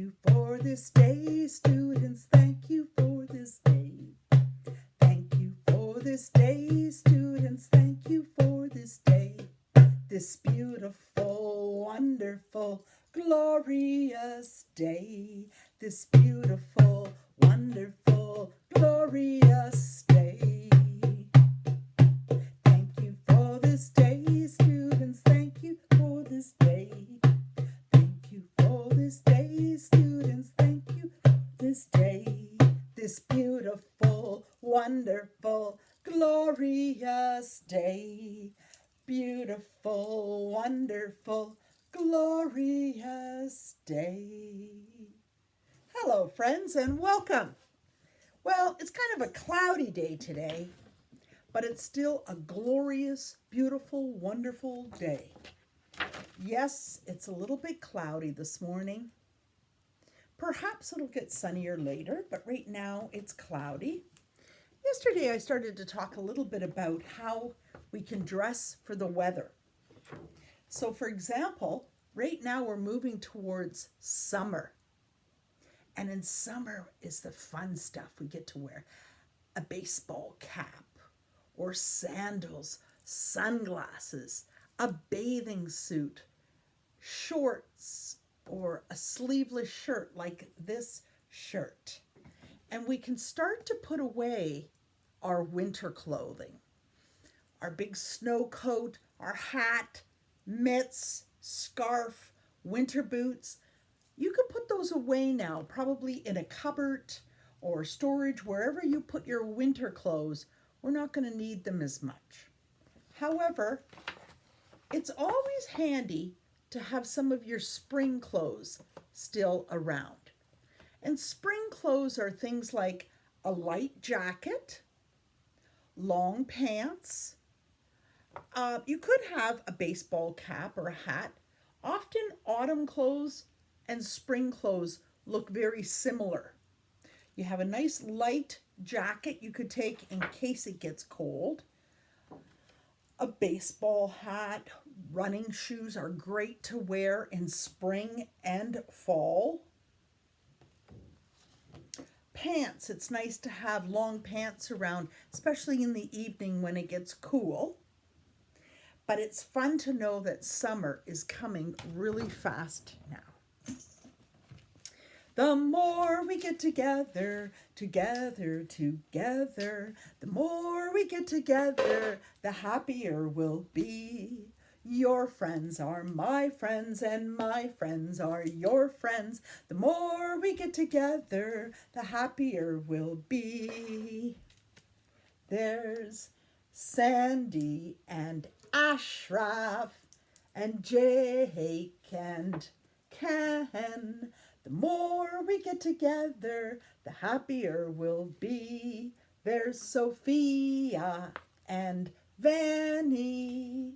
you for this day, students. Thank you for this day. Thank you for this day, students. Thank you for this day. This beautiful, wonderful, glorious day. This beautiful, wonderful, glorious day. Thank you for this day, students. Thank you for this day. Thank you for this day, students. Thank you for this day. This beautiful, wonderful, glorious day. Beautiful, wonderful, glorious day. Hello, friends, and welcome. Well, it's kind of a cloudy day today, but it's still a glorious, beautiful, wonderful day. Yes, it's a little bit cloudy this morning. Perhaps it'll get sunnier later, but right now it's cloudy. Yesterday I started to talk a little bit about how we can dress for the weather. So for example, right now we're moving towards summer. And in summer is the fun stuff. We get to wear a baseball cap or sandals, sunglasses, a bathing suit, shorts, or a sleeveless shirt like this shirt. And we can start to put away our winter clothing, our big snow coat, our hat, mitts, scarf, winter boots. You can put those away now, probably in a cupboard or storage, wherever you put your winter clothes. We're not going to need them as much. However, it's always handy to have some of your spring clothes still around. And spring clothes are things like a light jacket, long pants. You could have a baseball cap or a hat. Often autumn clothes and spring clothes look very similar. You have a nice light jacket you could take in case it gets cold. A baseball hat, running shoes are great to wear in spring and fall. Pants, it's nice to have long pants around, especially in the evening when it gets cool. But it's fun to know that summer is coming really fast now. The more we get together, together, together, the more we get together, the happier we'll be. Your friends are my friends and my friends are your friends. The more we get together, the happier we'll be. There's Sandy and Ashraf and Jake and Ken. The more we get together, the happier we'll be. There's Sophia and Vanny,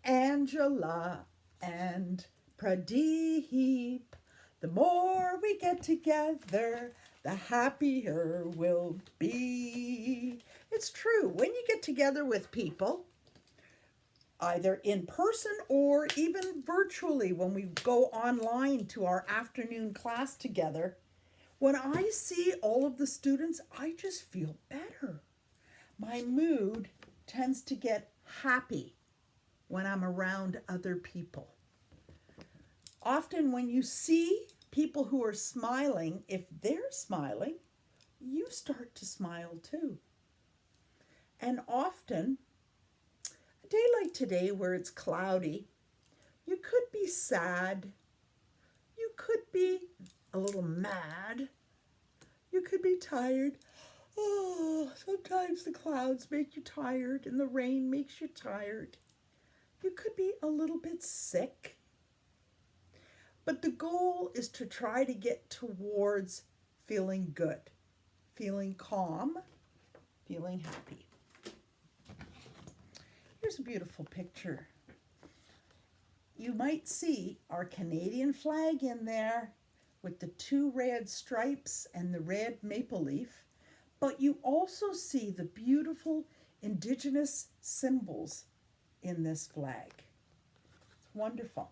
Angela and Pradeep. The more we get together, the happier we'll be. It's true. When you get together with people, either in person or even virtually when we go online to our afternoon class together, when I see all of the students, I just feel better. My mood tends to get happy when I'm around other people. Often when you see people who are smiling, if they're smiling, you start to smile too. And often, a day like today where it's cloudy, you could be sad, you could be a little mad, you could be tired. Oh, sometimes the clouds make you tired and the rain makes you tired. You could be a little bit sick. But the goal is to try to get towards feeling good, feeling calm, feeling happy. Here's a beautiful picture. You might see our Canadian flag in there with the 2 red stripes and the red maple leaf, but you also see the beautiful Indigenous symbols in this flag. It's wonderful.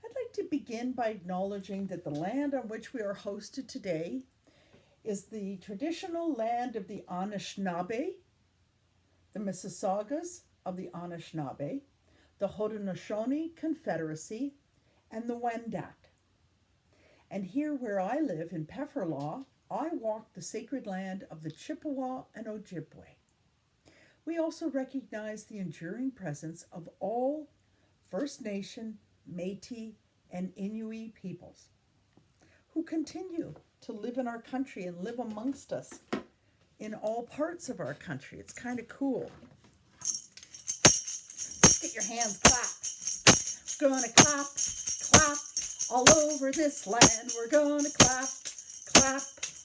I'd like to begin by acknowledging that the land on which we are hosted today is the traditional land of the Anishinaabe, the Mississaugas of the Anishinaabe, the Haudenosaunee Confederacy, and the Wendat. And here where I live in Pefferlaw, I walk the sacred land of the Chippewa and Ojibwe. We also recognize the enduring presence of all First Nation, Métis, and Inuit peoples who continue to live in our country and live amongst us in all parts of our country. It's kind of cool. Get your hands clap. We're gonna clap, clap all over this land. We're gonna clap, clap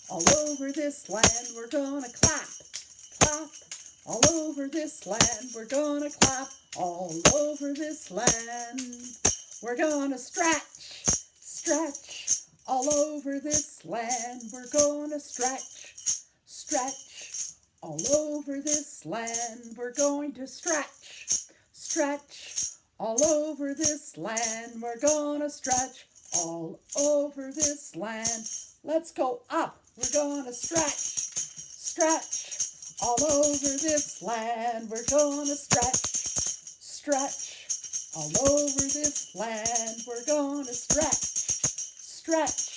all over this land. We're gonna clap, clap all over this land. We're gonna clap all over this land. We're gonna stretch, stretch all over this land. We're gonna stretch, stretch all over this land. We're going to stretch, stretch all over this land. We're gonna stretch all over this land. Let's go up. We're gonna stretch, stretch all over this land. We're gonna stretch, stretch all over this land. We're gonna stretch, stretch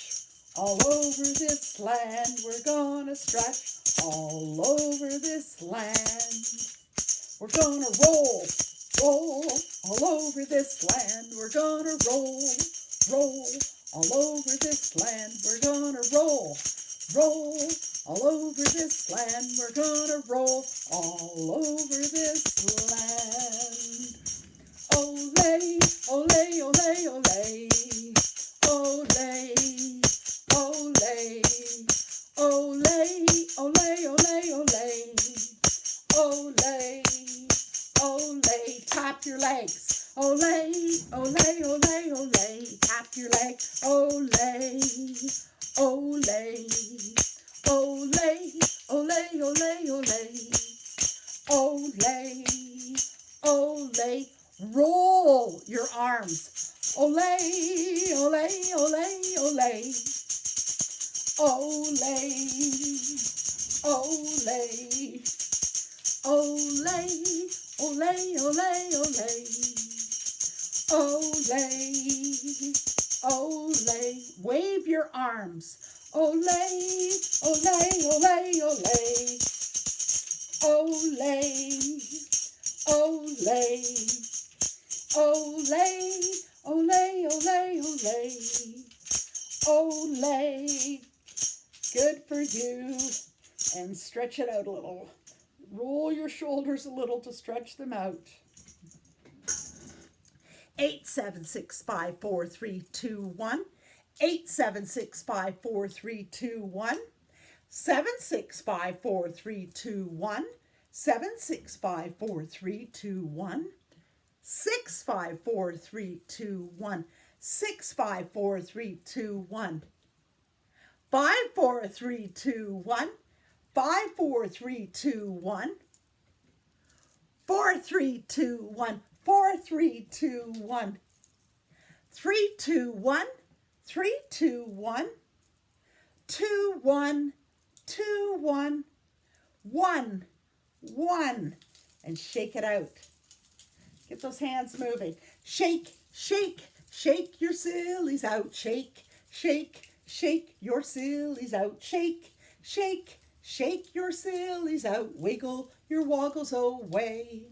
all over this land. We're gonna stretch all over this land. We're gonna roll, roll all over this land. We're gonna roll, roll all over this land. We're gonna roll, roll all over this land. We're gonna roll all over this land. Olay, olay, olay, olay. Olay, olay, olay, olay, olay, olay. Olay, olay, tap your legs. Olay, olay, olay, olay, tap your legs. Olay, olay, olay, olay, olay, olay. Olay, olay, roll your arms. Olay, olay, olay, olay. Olay, olay, olay, olay, olay, olay. Olay, olay, wave your arms. Olay, olay, olay, olay. Olay, olay, olay, olay, olay, olay. Olay, good for you. And stretch it out a little. Roll your shoulders a little to stretch them out. 876-54321. 876-54321. 765-4321. 765-4321. 654-321. 654-321. 54321. 54321. 4321. 4321. 321. 321. 21. 21. 1. 1. And shake it out. Get those hands moving. Shake, shake, shake your sillies out. Shake, shake, shake your sillies out. Shake, shake, shake your sillies out. Wiggle your woggles away.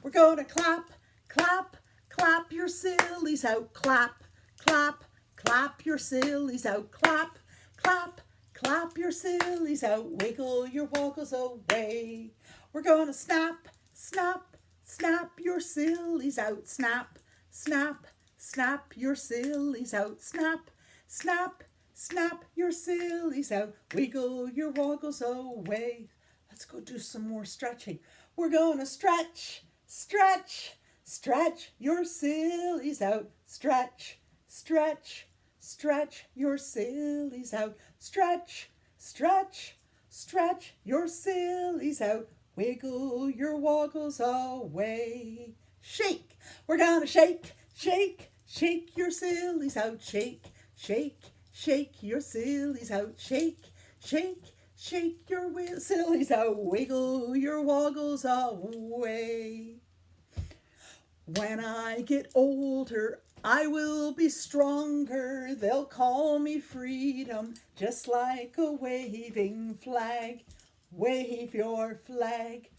We're gonna clap, clap, clap your sillies out. Clap, clap, clap your sillies out. Clap, clap, clap your sillies out. Wiggle your woggles away. We're gonna snap, snap, snap your sillies out. Snap, snap, snap your sillies out. Snap, snap, snap your sillies out. Wiggle your woggles away. Let's go do some more stretching. We're gonna stretch, stretch, stretch your sillies out. Stretch, stretch, stretch your sillies out. Stretch, stretch, stretch your sillies out. Wiggle your woggles away. Shake. We're gonna shake, shake, Shake your sillies out, shake, shake, shake your sillies out, shake, shake, shake your sillies out, wiggle your woggles away. When I get older, I will be stronger. They'll call me freedom, just like a waving flag. Wave your flag,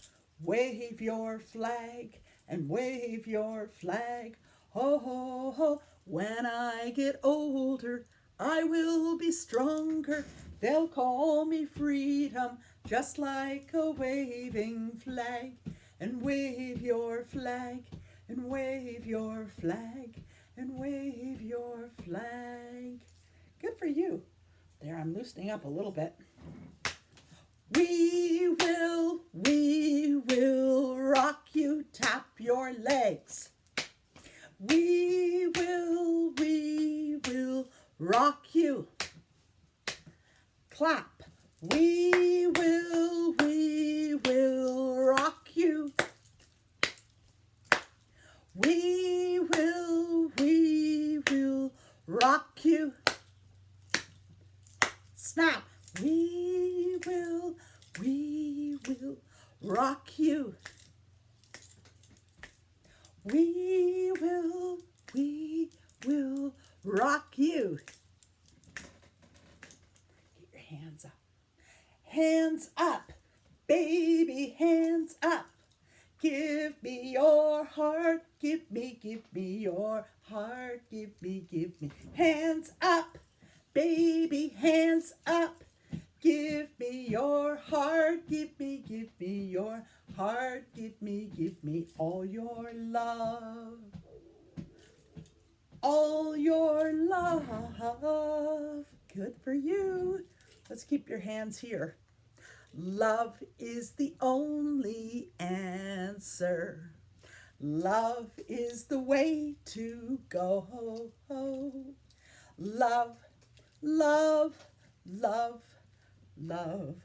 wave your flag, and wave your flag. Ho, ho, ho. When I get older, I will be stronger. They'll call me freedom, just like a waving flag. And wave your flag, and wave your flag, and wave your flag. Good for you. There, I'm loosening up a little bit. We will rock you, tap your legs. We will rock you. Clap. We will rock you. We will rock you. Snap. We will rock you. We will rock you. Get your hands up. Hands up, baby, hands up. Give me your heart, give me your heart, give me. Hands up, baby, hands up. Give me your heart, give me your heart, give me all your love. All your love. Good for you. Let's keep your hands here. Love is the only answer. Love is the way to go. Love, love, love, love.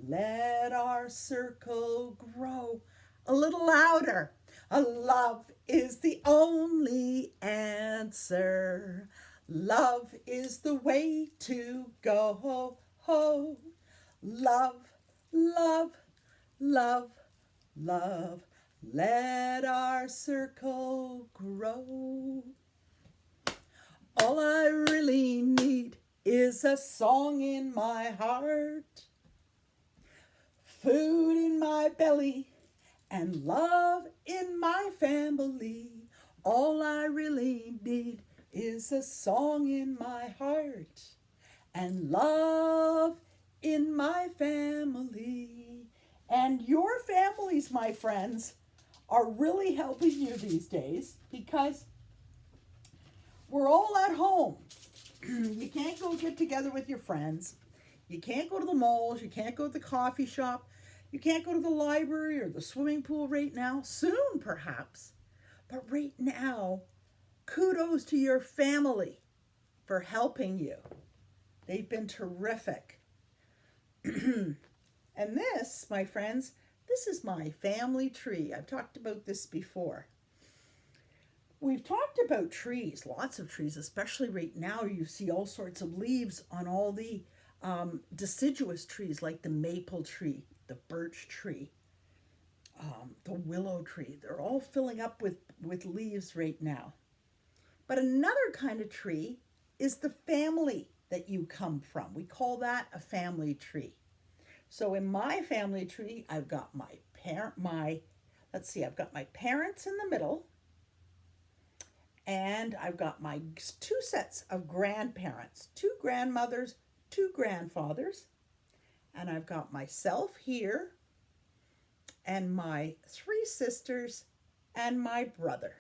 Let our circle grow. A little louder. Love is the only answer. Love is the way to go. Love, love, love, love. Let our circle grow. All I really need is a song in my heart, food in my belly, and love in my family. All I really need is a song in my heart and love in my family. And your families, my friends, are really helping you these days because we're all at home. You can't go get together with your friends. You can't go to the malls. You can't go to the coffee shop. You can't go to the library or the swimming pool right now. Soon, perhaps. But right now, kudos to your family for helping you. They've been terrific. And this, my friends, this is my family tree. I've talked about this before. We've talked about trees, lots of trees, especially right now. You see all sorts of leaves on all the deciduous trees like the maple tree, the birch tree, the willow tree. They're all filling up with leaves right now. But another kind of tree is the family that you come from. We call that a family tree. So in my family tree, I've got I've got my parents in the middle, and I've got my 2 sets of grandparents, 2 grandmothers, 2 grandfathers, and I've got myself here, and my 3 sisters, and my brother.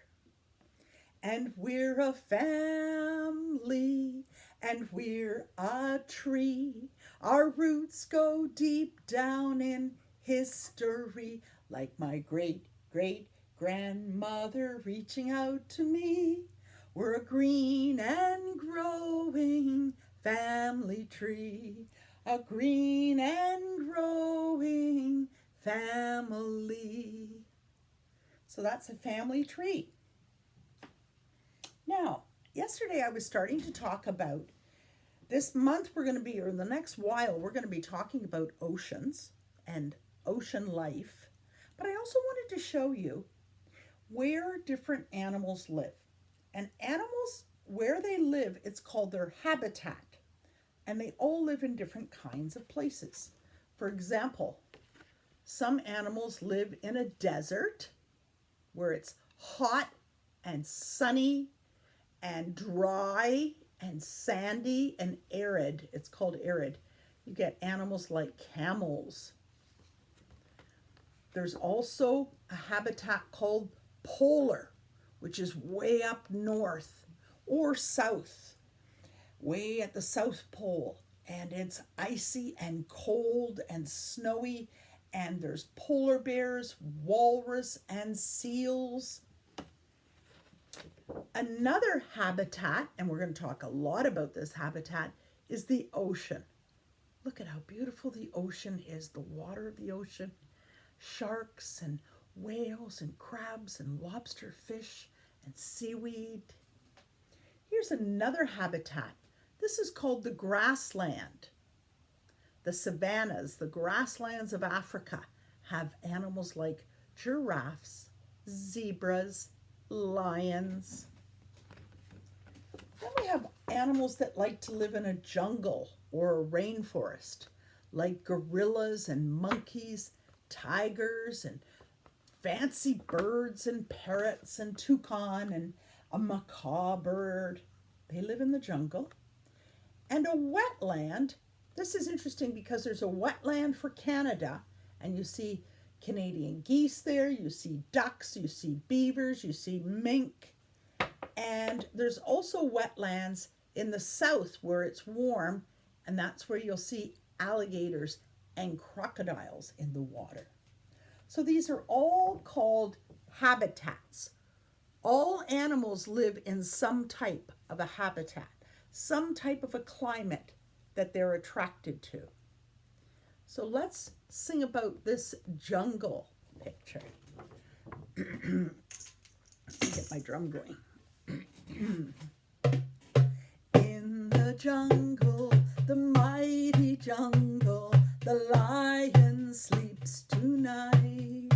And we're a family, and we're a tree. Our roots go deep down in history, like my great-great-grandmother reaching out to me. We're a green and growing family tree, a green and growing family. So that's a family tree. Now, Yesterday I was starting to talk about this month we're going to be, or in the next while, we're going to be talking about oceans and ocean life. But I also wanted to show you where different animals live. And animals, where they live, it's called their habitat. And they all live in different kinds of places. For example, some animals live in a desert where it's hot and sunny and dry and sandy and arid. It's called arid. You get animals like camels. There's also a habitat called polar, which is way up north or south, way at the South Pole. And it's icy and cold and snowy. And there's polar bears, walrus, and seals. Another habitat, and we're going to talk a lot about this habitat, is the ocean. Look at how beautiful the ocean is, the water of the ocean. Sharks and whales and crabs and lobster fish and seaweed. Here's another habitat. This is called the grassland. The savannas, the grasslands of Africa, have animals like giraffes, zebras, lions. Then we have animals that like to live in a jungle or a rainforest, like gorillas and monkeys, tigers and fancy birds and parrots and toucan and a macaw bird. They live in the jungle. And a wetland, this is interesting because there's a wetland for Canada, and you see Canadian geese there, you see ducks, you see beavers, you see mink. And there's also wetlands in the south where it's warm, and that's where you'll see alligators and crocodiles in the water. So these are all called habitats. All animals live in some type of a habitat, some type of a climate that they're attracted to. So let's sing about this jungle picture. Get my drum going. In the jungle, the mighty jungle, the lion sleeps tonight.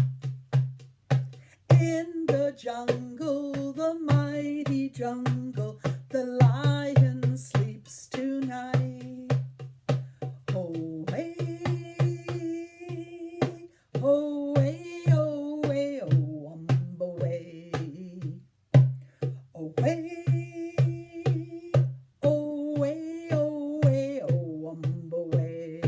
In the jungle, the mighty jungle, the lion sleeps tonight. Oh, hey, oh, hey, oh, hey, oh, way. Oh, hey, oh, hey, oh, hey, oh, way.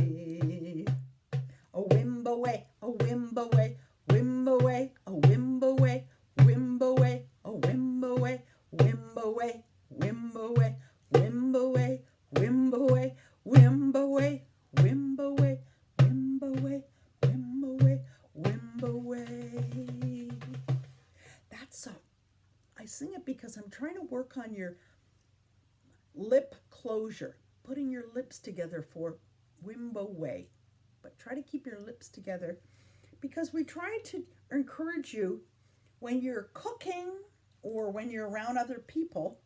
Oh, wimbo way, oh, wimbo way, wimbo way, oh, wimbo way, wimbo way, oh, wimbo way, wimbo way, wimbo way, wimbo way, wimbo way, wimbo way, wimbo way, wimbo way, wimbo way, wimbo way. That's I sing it because I'm trying to work on your lip closure, putting your lips together for wimbo way. But try to keep your lips together because we try to encourage you when you're cooking or when you're around other people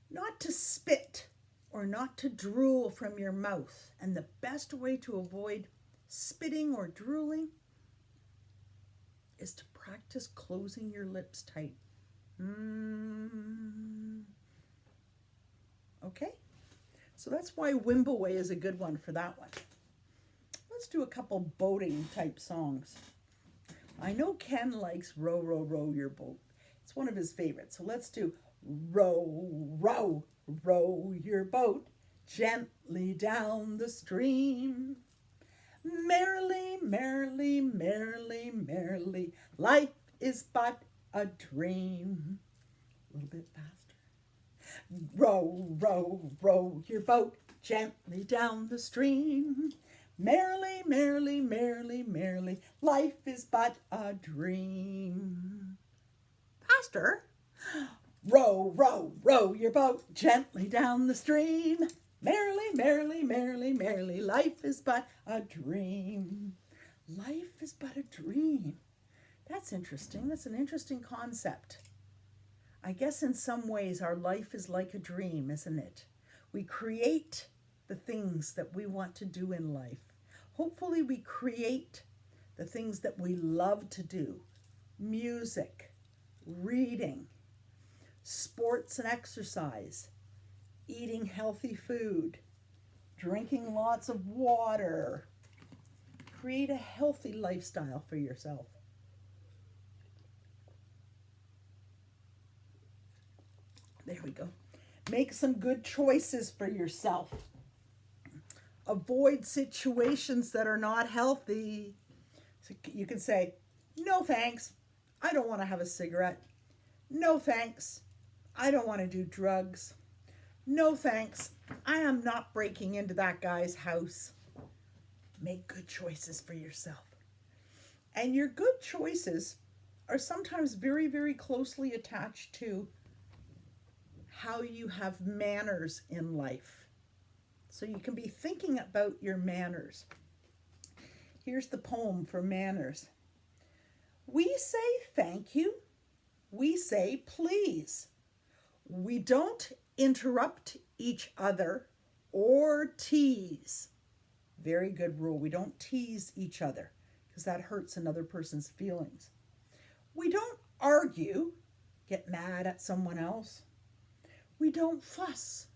not to spit or not to drool from your mouth. And the best way to avoid spitting or drooling is to practice closing your lips tight. Okay? So that's why Wimble Way is a good one for that one. Let's do a couple boating type songs. I know Ken likes Row, Row, Row Your Boat. It's one of his favorites. So let's do Row, Row, Row Your Boat gently down the stream. Merrily, merrily, merrily, merrily, life is but a dream. A little bit faster. Row, row, row your boat gently down the stream. Merrily, merrily, merrily, merrily, life is but a dream. Faster. Row, row, row your boat gently down the stream. Merrily, merrily, merrily, merrily, life is but a dream. Life is but a dream. That's interesting. That's an interesting concept. I guess in some ways our life is like a dream, isn't it? We create the things that we want to do in life. Hopefully we create the things that we love to do. Music, reading, sports and exercise, eating healthy food, drinking lots of water. Create a healthy lifestyle for yourself. There we go. Make some good choices for yourself. Avoid situations that are not healthy. So you can say, no thanks, I don't want to have a cigarette. No thanks, I don't want to do drugs. No thanks, I am not breaking into that guy's house. Make good choices for yourself. And your good choices are sometimes very, very closely attached to how you have manners in life. So you can be thinking about your manners. Here's the poem for manners. We say thank you. We say please. We don't interrupt each other or tease. Very good rule. We don't tease each other because that hurts another person's feelings. We don't argue, get mad at someone else. We don't fuss.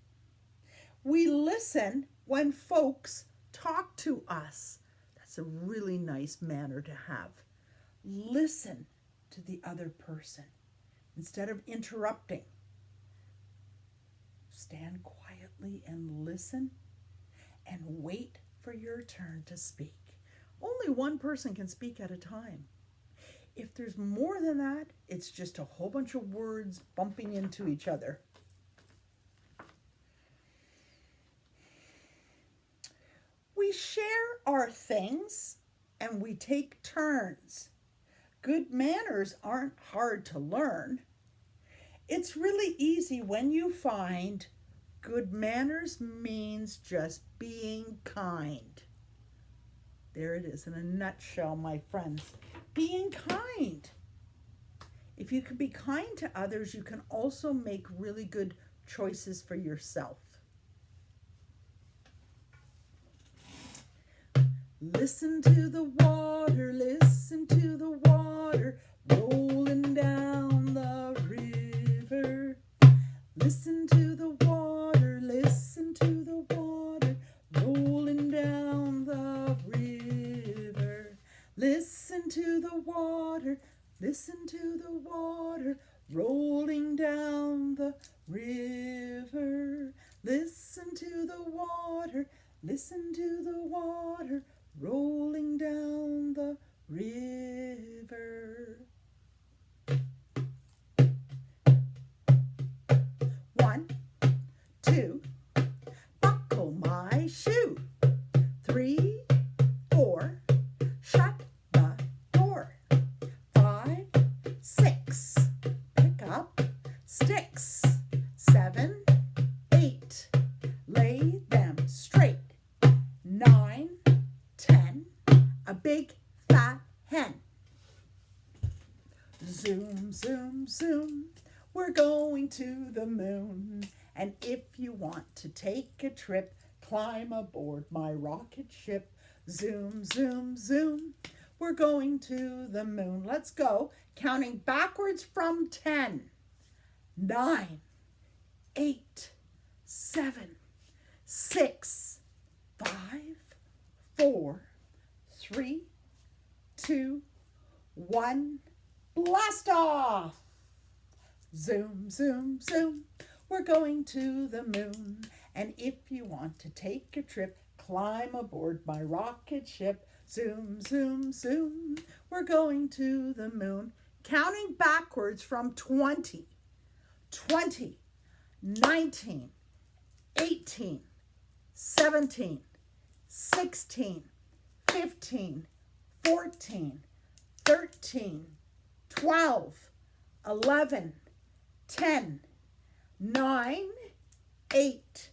We listen when folks talk to us. That's a really nice manner to have. Listen to the other person instead of interrupting. Stand quietly and listen and wait for your turn to speak. Only one person can speak at a time. If there's more than that, it's just a whole bunch of words bumping into each other. We share our things and we take turns. Good manners aren't hard to learn. It's really easy when you find good manners means just being kind. There it is in a nutshell, my friends. Being kind. If you can be kind to others, you can also make really good choices for yourself. Listen to the water, listen to the water, rolling down the river. Listen to the water, listen to the water, rolling down the river. Listen to the water, listen to the water, rolling down the river. Listen to the water, listen to the water, rolling down the river. 1, 2, buckle my shoe. 3, 4, shut the door. 5, 6, pick up sticks. 7, 8, lay them straight. 9, 10, a big fat hen. Zoom, zoom, zoom, we're going to the moon. And if you want to take a trip, climb aboard my rocket ship. Zoom, zoom, zoom, we're going to the moon. Let's go, counting backwards from 10. 9, 8, 7, 6, 5, 4, 3, 2, 1, blast off! Zoom, zoom, zoom, we're going to the moon. And if you want to take a trip, climb aboard my rocket ship. Zoom, zoom, zoom, we're going to the moon. Counting backwards from 20, 20, 19, 18, 17, 16, 15, 14, 13, 12, 11, 10, 9, 8,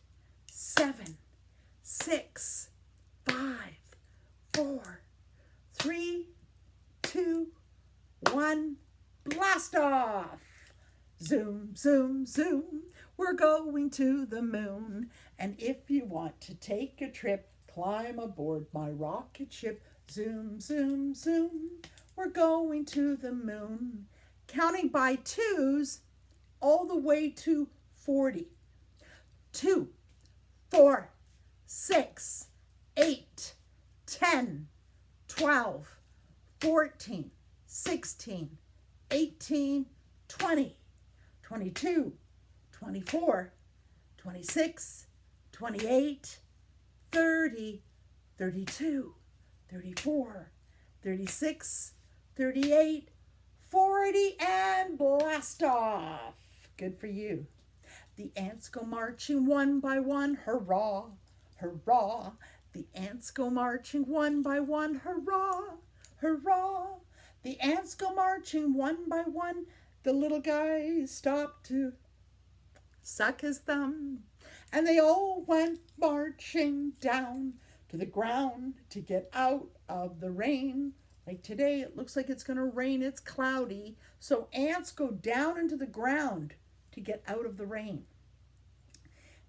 7, 6, 5, 4, 3, 2, 1, blast off! Zoom, zoom, zoom, we're going to the moon. And if you want to take a trip, climb aboard my rocket ship. Zoom, zoom, zoom, we're going to the moon. Counting by twos all the way to 40. 2, 4, 6, 8, 10, 12, 14, 16, 18, 20, 22, 24, 26, 28, 30, 32, 34, 36, 38, 40, and blast off. Good for you. The ants go marching one by one, hurrah, hurrah. The ants go marching one by one, hurrah, hurrah. The ants go marching one by one. The little guy stopped to suck his thumb. And they all went marching down to the ground to get out of the rain. Like today, it looks like it's going to rain. It's cloudy. So ants go down into the ground to get out of the rain.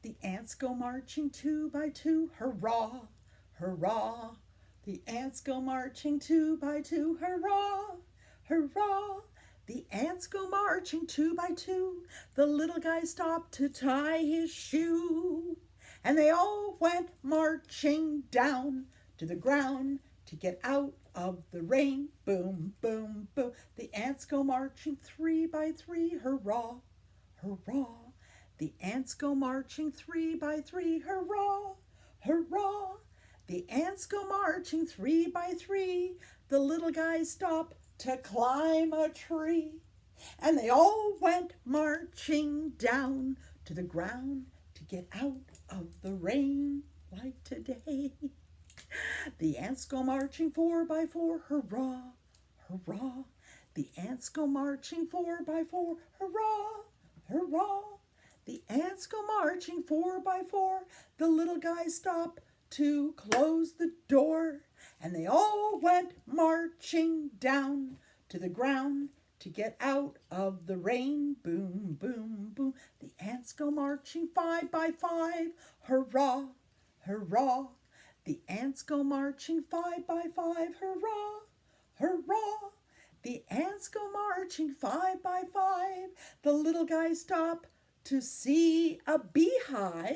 The ants go marching two by two, hurrah, hurrah. The ants go marching two by two, hurrah, hurrah. The ants go marching two by two. The little guy stopped to tie his shoe. And they all went marching down to the ground to get out of the rain. Boom, boom, boom. The ants go marching three by three, hurrah, hurrah. The ants go marching three by three, hurrah, hurrah. The ants go marching three by three. The little guy stopped to climb a tree. And they all went marching down to the ground to get out of the rain like today. The ants go marching four by four, hurrah, hurrah. The ants go marching four by four, hurrah, hurrah. The ants go marching four by four. The little guy stopped to close the door. And they all went marching down to the ground to get out of the rain. Boom, boom, boom. The ants go marching five by five. Hurrah, hurrah. The ants go marching five by five. Hurrah, hurrah. The ants go marching five by five. The little guy stopped to see a beehive.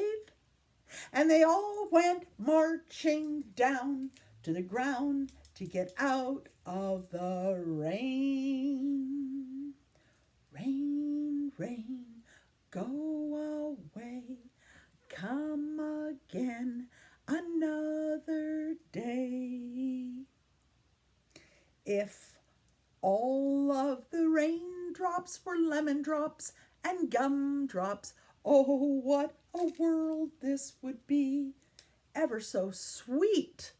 And they all went marching down to the ground to get out of the rain. Rain, rain, go away, come again another day. If all of the raindrops were lemon drops and gumdrops, oh, what a world this would be. Ever so sweet.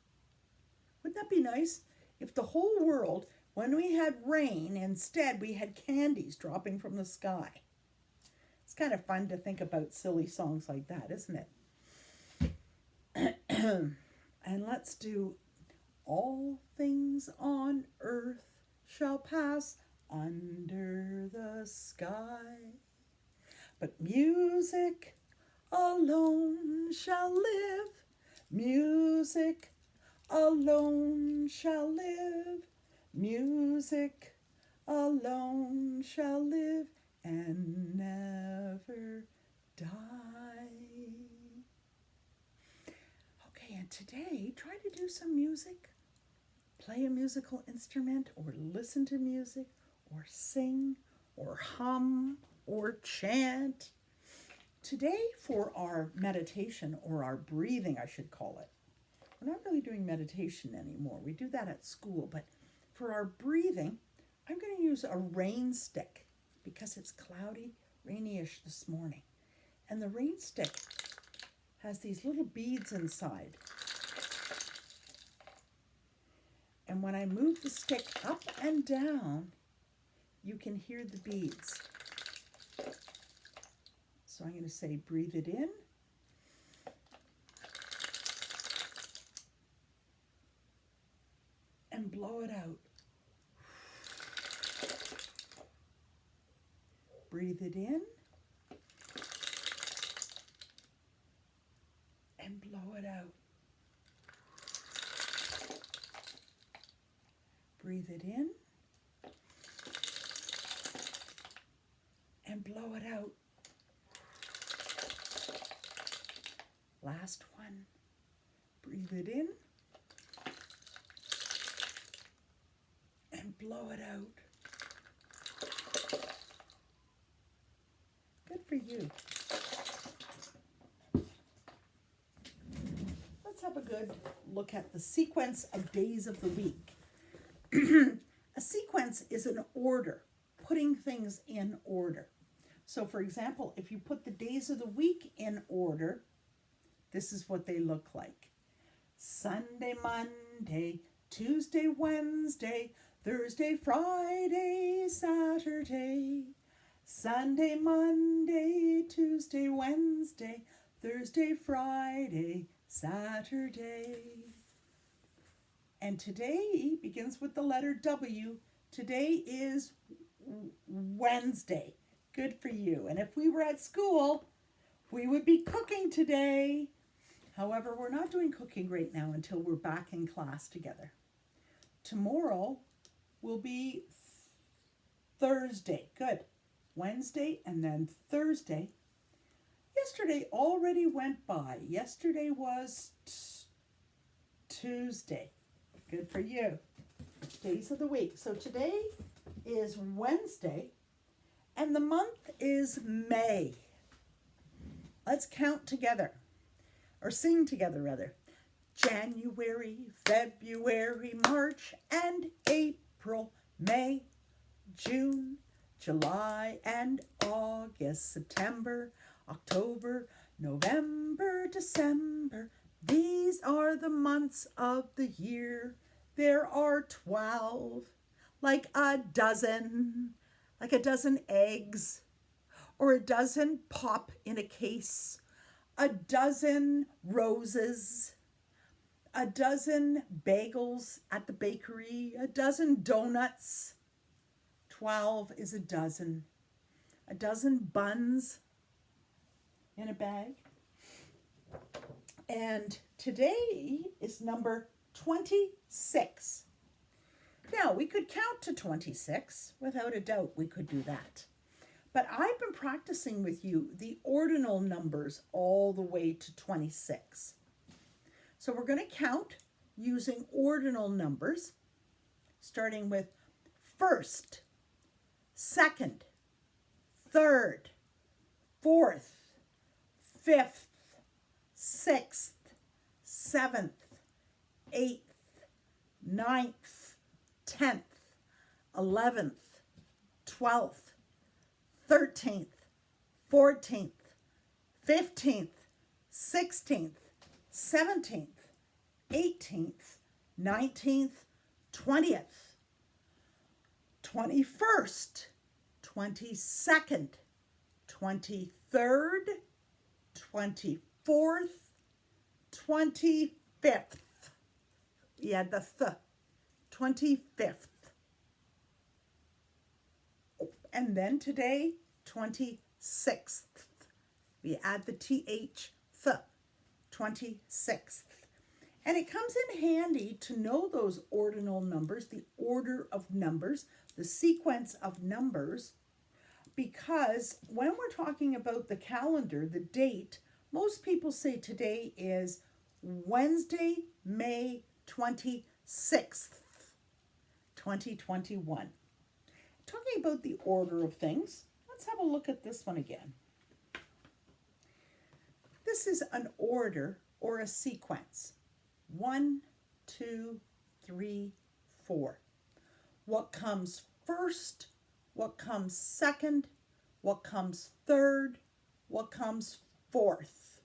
Wouldn't that be nice? If the whole world, when we had rain, instead we had candies dropping from the sky. It's kind of fun to think about silly songs like that, isn't it? And let's do all things on earth shall pass under the sky. But music alone shall live. Music alone shall live. Music alone shall live and never die. Okay, and today try to do some music. Play a musical instrument or listen to music or sing or hum or chant. Today for our meditation, or our breathing I should call it. We're not really doing meditation anymore. We do that at school, but for our breathing, I'm going to use a rain stick because it's cloudy, rainy-ish this morning. And the rain stick has these little beads inside. And when I move the stick up and down, you can hear the beads. So I'm going to say, breathe it in. And blow it out. Breathe it in and blow it out. Breathe it in and blow it out. Last one. Breathe it in and blow it out. Good for you. Let's have a good look at the sequence of days of the week. A sequence is an order, putting things in order. So for example, if you put the days of the week in order, this is what they look like. Sunday, Monday, Tuesday, Wednesday, Thursday, Friday, Saturday. Sunday, Monday, Tuesday, Wednesday, Thursday, Friday, Saturday. And today begins with the letter W. Today is Wednesday. Good for you. And if we were at school, we would be cooking today. However, we're not doing cooking right now until we're back in class together. Tomorrow will be Thursday. Good. Wednesday and then Thursday. Yesterday already went by. Yesterday was Tuesday. Good for you. Days of the week. So today is Wednesday and the month is May. Let's count together, or sing together rather. January, February, March and April, May, June, July and August, September, October, November, December. These are the months of the year. There are 12, like a dozen eggs, or a dozen pop in a case, a dozen roses, a dozen bagels at the bakery, a dozen donuts. 12 is a dozen buns in a bag. And today is number 26. Now, we could count to 26. Without a doubt, we could do that. But I've been practicing with you the ordinal numbers all the way to 26. So we're going to count using ordinal numbers, starting with first, second, third, fourth, fifth, sixth, seventh, eighth, ninth, 10th, 11th, 12th, 13th, 14th, 15th, 16th, 17th, 18th, 19th, 20th, 21st, 22nd, 23rd, 24th, 25th. Yeah, the 25th. And then today, 26th. We add the TH, 26th. And it comes in handy to know those ordinal numbers, the order of numbers, the sequence of numbers, because when we're talking about the calendar, the date, most people say today is Wednesday, May 26th, 2021. Talking about the order of things, let's have a look at this one again. This is an order or a sequence. 1, 2, 3, 4. What comes first? What comes second? What comes third? What comes fourth?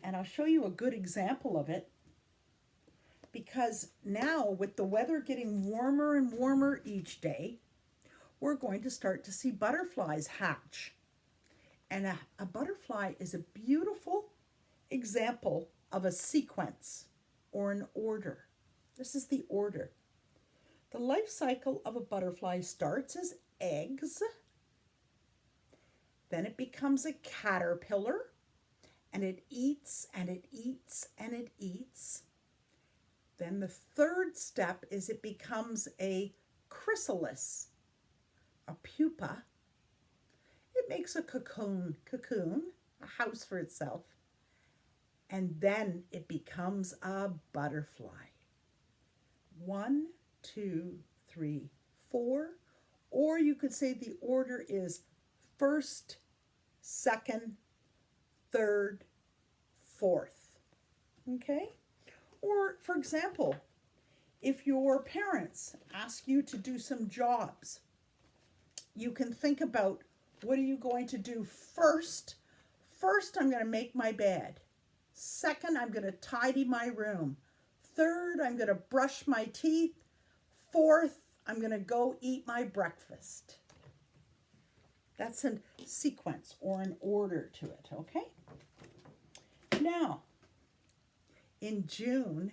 And I'll show you a good example of it, because now with the weather getting warmer and warmer each day, we're going to start to see butterflies hatch. And a butterfly is a beautiful example of a sequence or an order. This is the order. The life cycle of a butterfly starts as eggs, Then it becomes a caterpillar, and it eats and it eats and it eats. Then the third step is it becomes a chrysalis, a pupa. It makes a cocoon, a house for itself. And then it becomes a butterfly. 1, 2, 3, 4. Or you could say the order is first, second, third, fourth. Okay? Or, for example, if your parents ask you to do some jobs, you can think about, what are you going to do first? First, I'm going to make my bed. Second, I'm going to tidy my room. Third, I'm going to brush my teeth. Fourth, I'm going to go eat my breakfast. That's a sequence or an order to it, okay? Now, in June,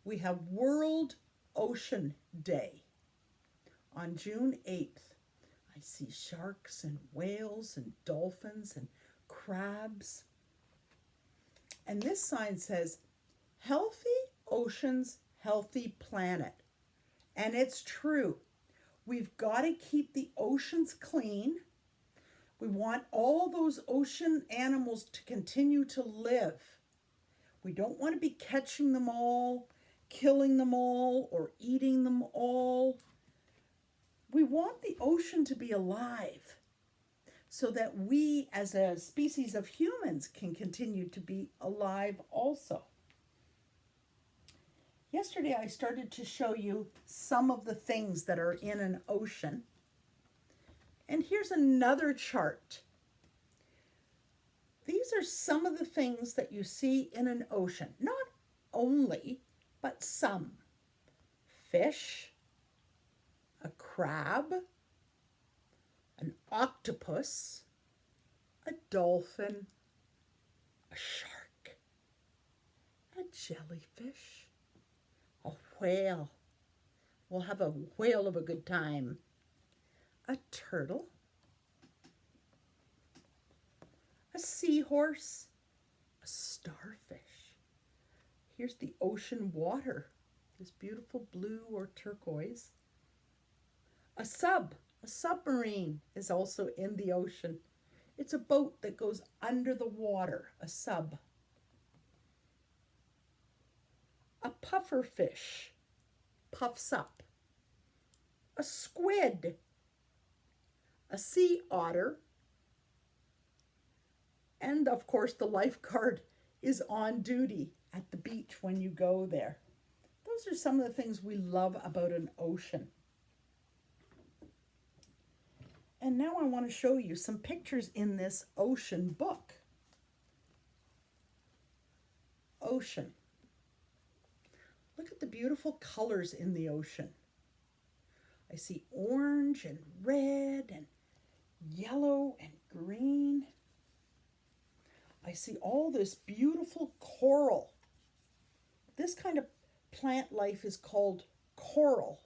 we have World Ocean Day. On June 8th, I see sharks and whales and dolphins and crabs. And this sign says, healthy oceans, healthy planet. And it's true. We've got to keep the oceans clean. We want all those ocean animals to continue to live. We don't want to be catching them all, killing them all, or eating them all. We want the ocean to be alive so that we as a species of humans can continue to be alive also. Yesterday I started to show you some of the things that are in an ocean. And here's another chart. These are some of the things that you see in an ocean. Not only, but some. Fish, a crab, an octopus, a dolphin, a shark, a jellyfish, a whale. We'll have a whale of a good time. A turtle, a seahorse, a starfish. Here's the ocean water, this beautiful blue or turquoise. A submarine is also in the ocean. It's a boat that goes under the water, a sub. A pufferfish puffs up. A squid. A sea otter. And of course the lifeguard is on duty at the beach when you go there. Those are some of the things we love about an ocean. And now I want to show you some pictures in this ocean book. Ocean. Look at the beautiful colors in the ocean. I see orange and red and yellow and green. I see all this beautiful coral. This kind of plant life is called coral.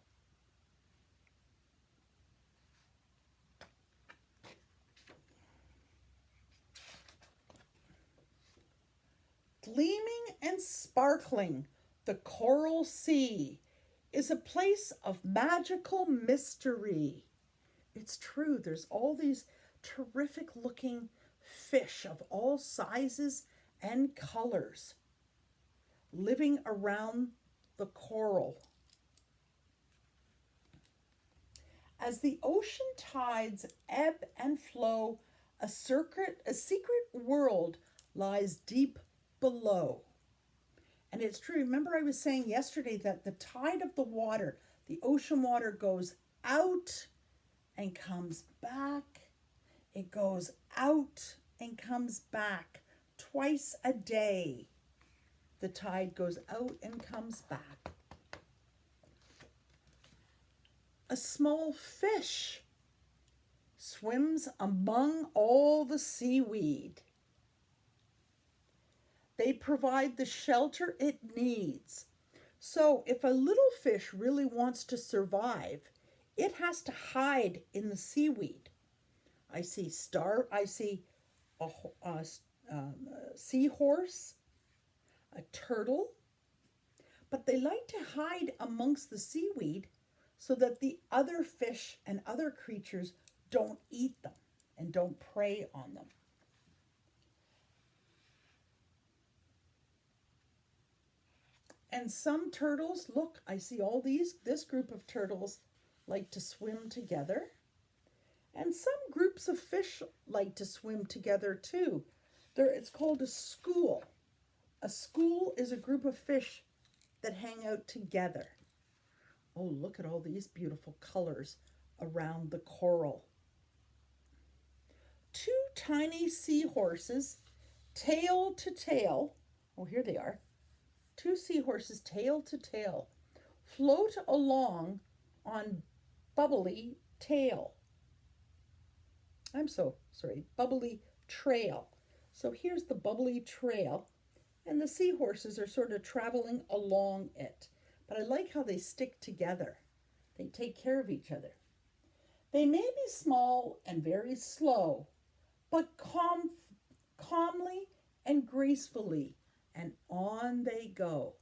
Gleaming and sparkling, the coral sea is a place of magical mystery. It's true, there's all these terrific looking fish of all sizes and colors living around the coral. As the ocean tides ebb and flow, a secret world lies deep below. And it's true. Remember I was saying yesterday that the tide of the water, the ocean water, goes out and comes back. It goes out and comes back twice a day. The tide goes out and comes back. A small fish swims among all the seaweed. They provide the shelter it needs. So if a little fish really wants to survive, it has to hide in the seaweed. I see a, a seahorse, a turtle, but they like to hide amongst the seaweed so that the other fish and other creatures don't eat them and don't prey on them. And some turtles, look, I see this group of turtles like to swim together. And some groups of fish like to swim together too. It's called a school. A school is a group of fish that hang out together. Oh, look at all these beautiful colors around the coral. Two tiny seahorses, tail to tail. Oh, here they are. Two seahorses, tail to tail, float along on bubbly tail. I'm so sorry, bubbly trail. So here's the bubbly trail, and the seahorses are sort of traveling along it. But I like how they stick together. They take care of each other. They may be small and very slow, but calmly and gracefully, and on they go.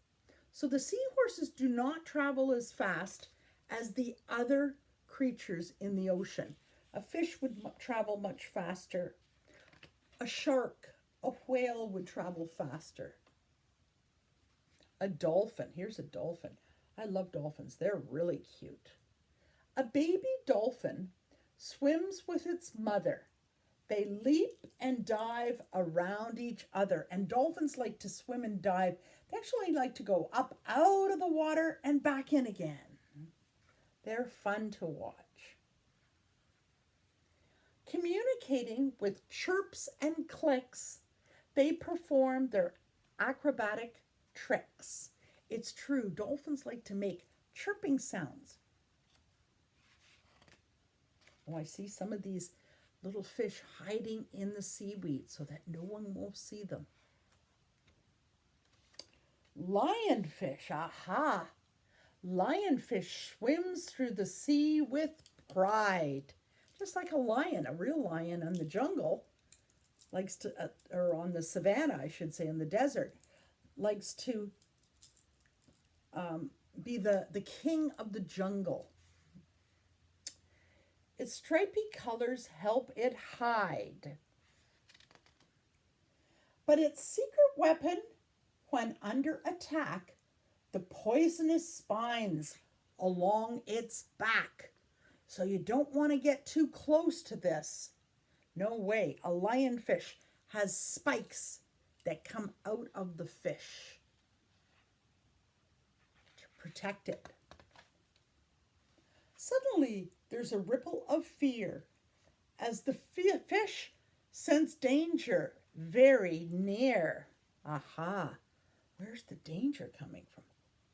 So the seahorses do not travel as fast as the other creatures in the ocean. A fish would travel much faster. A shark, a whale would travel faster. A dolphin, here's a dolphin. I love dolphins, they're really cute. A baby dolphin swims with its mother. They leap and dive around each other. And dolphins like to swim and dive. They actually like to go up out of the water and back in again. They're fun to watch. Communicating with chirps and clicks, they perform their acrobatic tricks. It's true, dolphins like to make chirping sounds. Oh, I see some of these little fish hiding in the seaweed so that no one will see them. Lionfish, aha! Lionfish swims through the sea with pride. Just like a lion, a real lion in the jungle likes to, or on the savannah, I should say, in the desert, likes to be the king of the jungle. Its stripy colors help it hide. But its secret weapon, when under attack, the poisonous spines along its back. So you don't want to get too close to this. No way. A lionfish has spikes that come out of the fish to protect it. Suddenly, there's a ripple of fear as the fish sense danger very near. Aha, where's the danger coming from?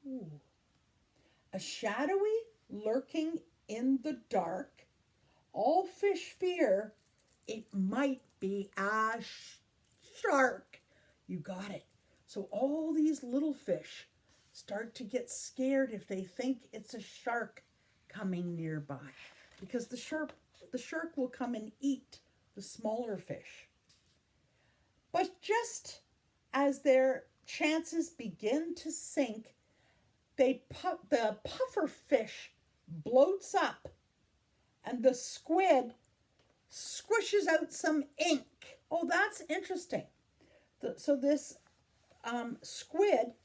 Ooh. A shadowy lurking in the dark. All fish fear it might be a shark. You got it. So all these little fish start to get scared if they think it's a shark coming nearby, because the shark will come and eat the smaller fish. But just as their chances begin to sink, the puffer fish bloats up and the squid squishes out some ink. Oh, that's interesting. So this squid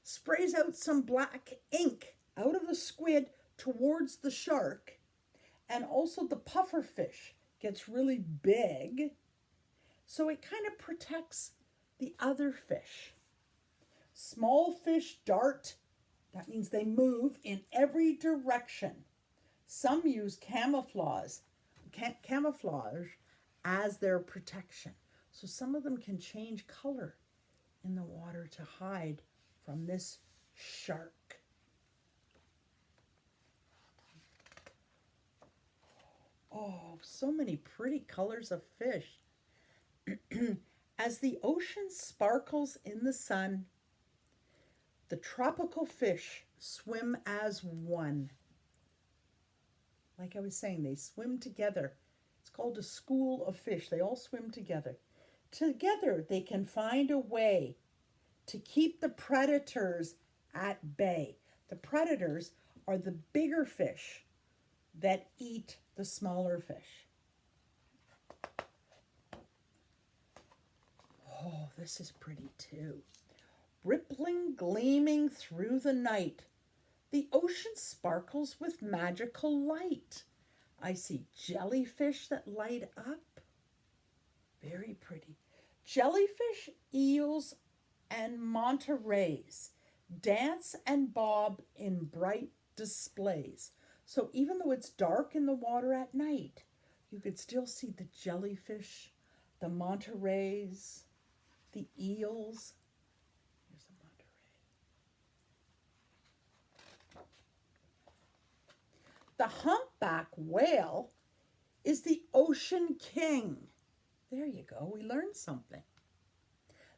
sprays out some black ink out of the squid towards the shark, and also the puffer fish gets really big, so it kind of protects the other fish. Small fish dart, that means they move in every direction. Some use camouflage as their protection. So some of them can change color in the water to hide from this shark. Oh, so many pretty colors of fish. As the ocean sparkles in the sun, the tropical fish swim as one. Like I was saying, they swim together. It's called a school of fish. They all swim together. Together they can find a way to keep the predators at bay. The predators are the bigger fish that eat the smaller fish. Oh, this is pretty too. Rippling, gleaming through the night, the ocean sparkles with magical light. I see jellyfish that light up. Very pretty. Jellyfish, eels, and manta rays dance and bob in bright displays. So even though it's dark in the water at night, you could still see the jellyfish, the manta rays, the eels. Here's a manta ray. The humpback whale is the ocean king. There you go, we learned something.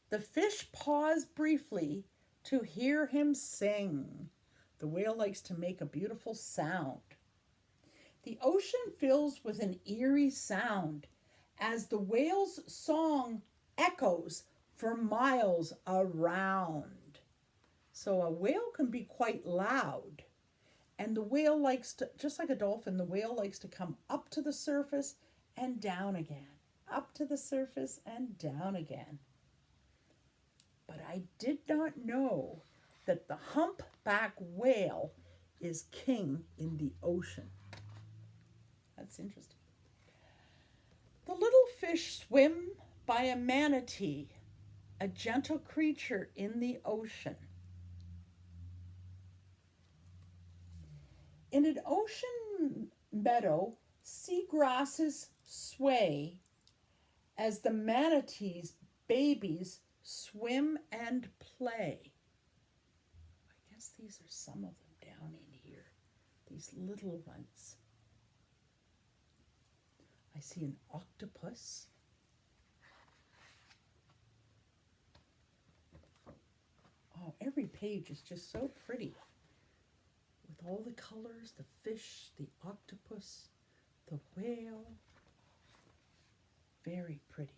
The fish pause briefly to hear him sing. The whale likes to make a beautiful sound. The ocean fills with an eerie sound as the whale's song echoes for miles around. So a whale can be quite loud. And the whale likes to, just like a dolphin, the whale likes to come up to the surface and down again. Up to the surface and down again. But I did not know that the humpback whale is king in the ocean. That's interesting. The little fish swim by a manatee, a gentle creature in the ocean. In an ocean meadow, seagrasses sway as the manatee's babies swim and play. I guess these are some of them down in here, these little ones. I see an octopus. Oh, every page is just so pretty. With all the colors, the fish, the octopus, the whale. Very pretty.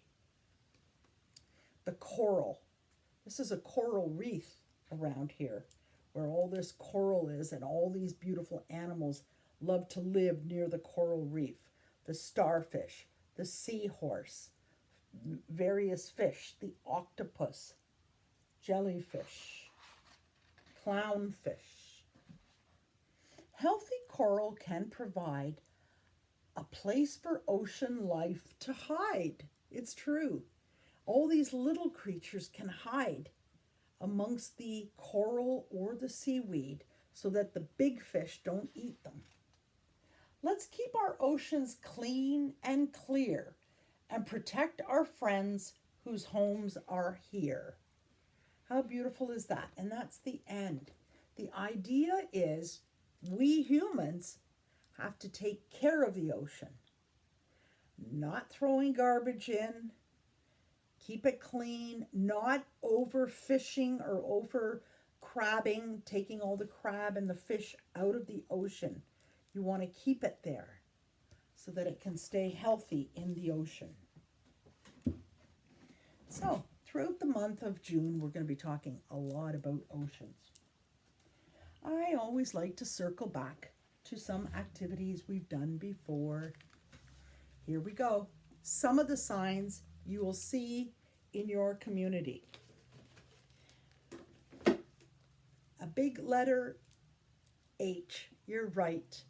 The coral. This is a coral reef around here where all this coral is and all these beautiful animals love to live near the coral reef. The starfish, the seahorse, various fish, the octopus, jellyfish, clownfish. Healthy coral can provide a place for ocean life to hide. It's true. All these little creatures can hide amongst the coral or the seaweed so that the big fish don't eat them. Let's keep our oceans clean and clear and protect our friends whose homes are here. How beautiful is that? And that's the end. The idea is we humans have to take care of the ocean. Not throwing garbage in, keep it clean, not overfishing or over crabbing, taking all the crab and the fish out of the ocean. You want to keep it there so that it can stay healthy in the ocean. So, throughout the month of June, we're going to be talking a lot about oceans. I always like to circle back to some activities we've done before. Here we go. Some of the signs you will see in your community. A big letter H. You're right.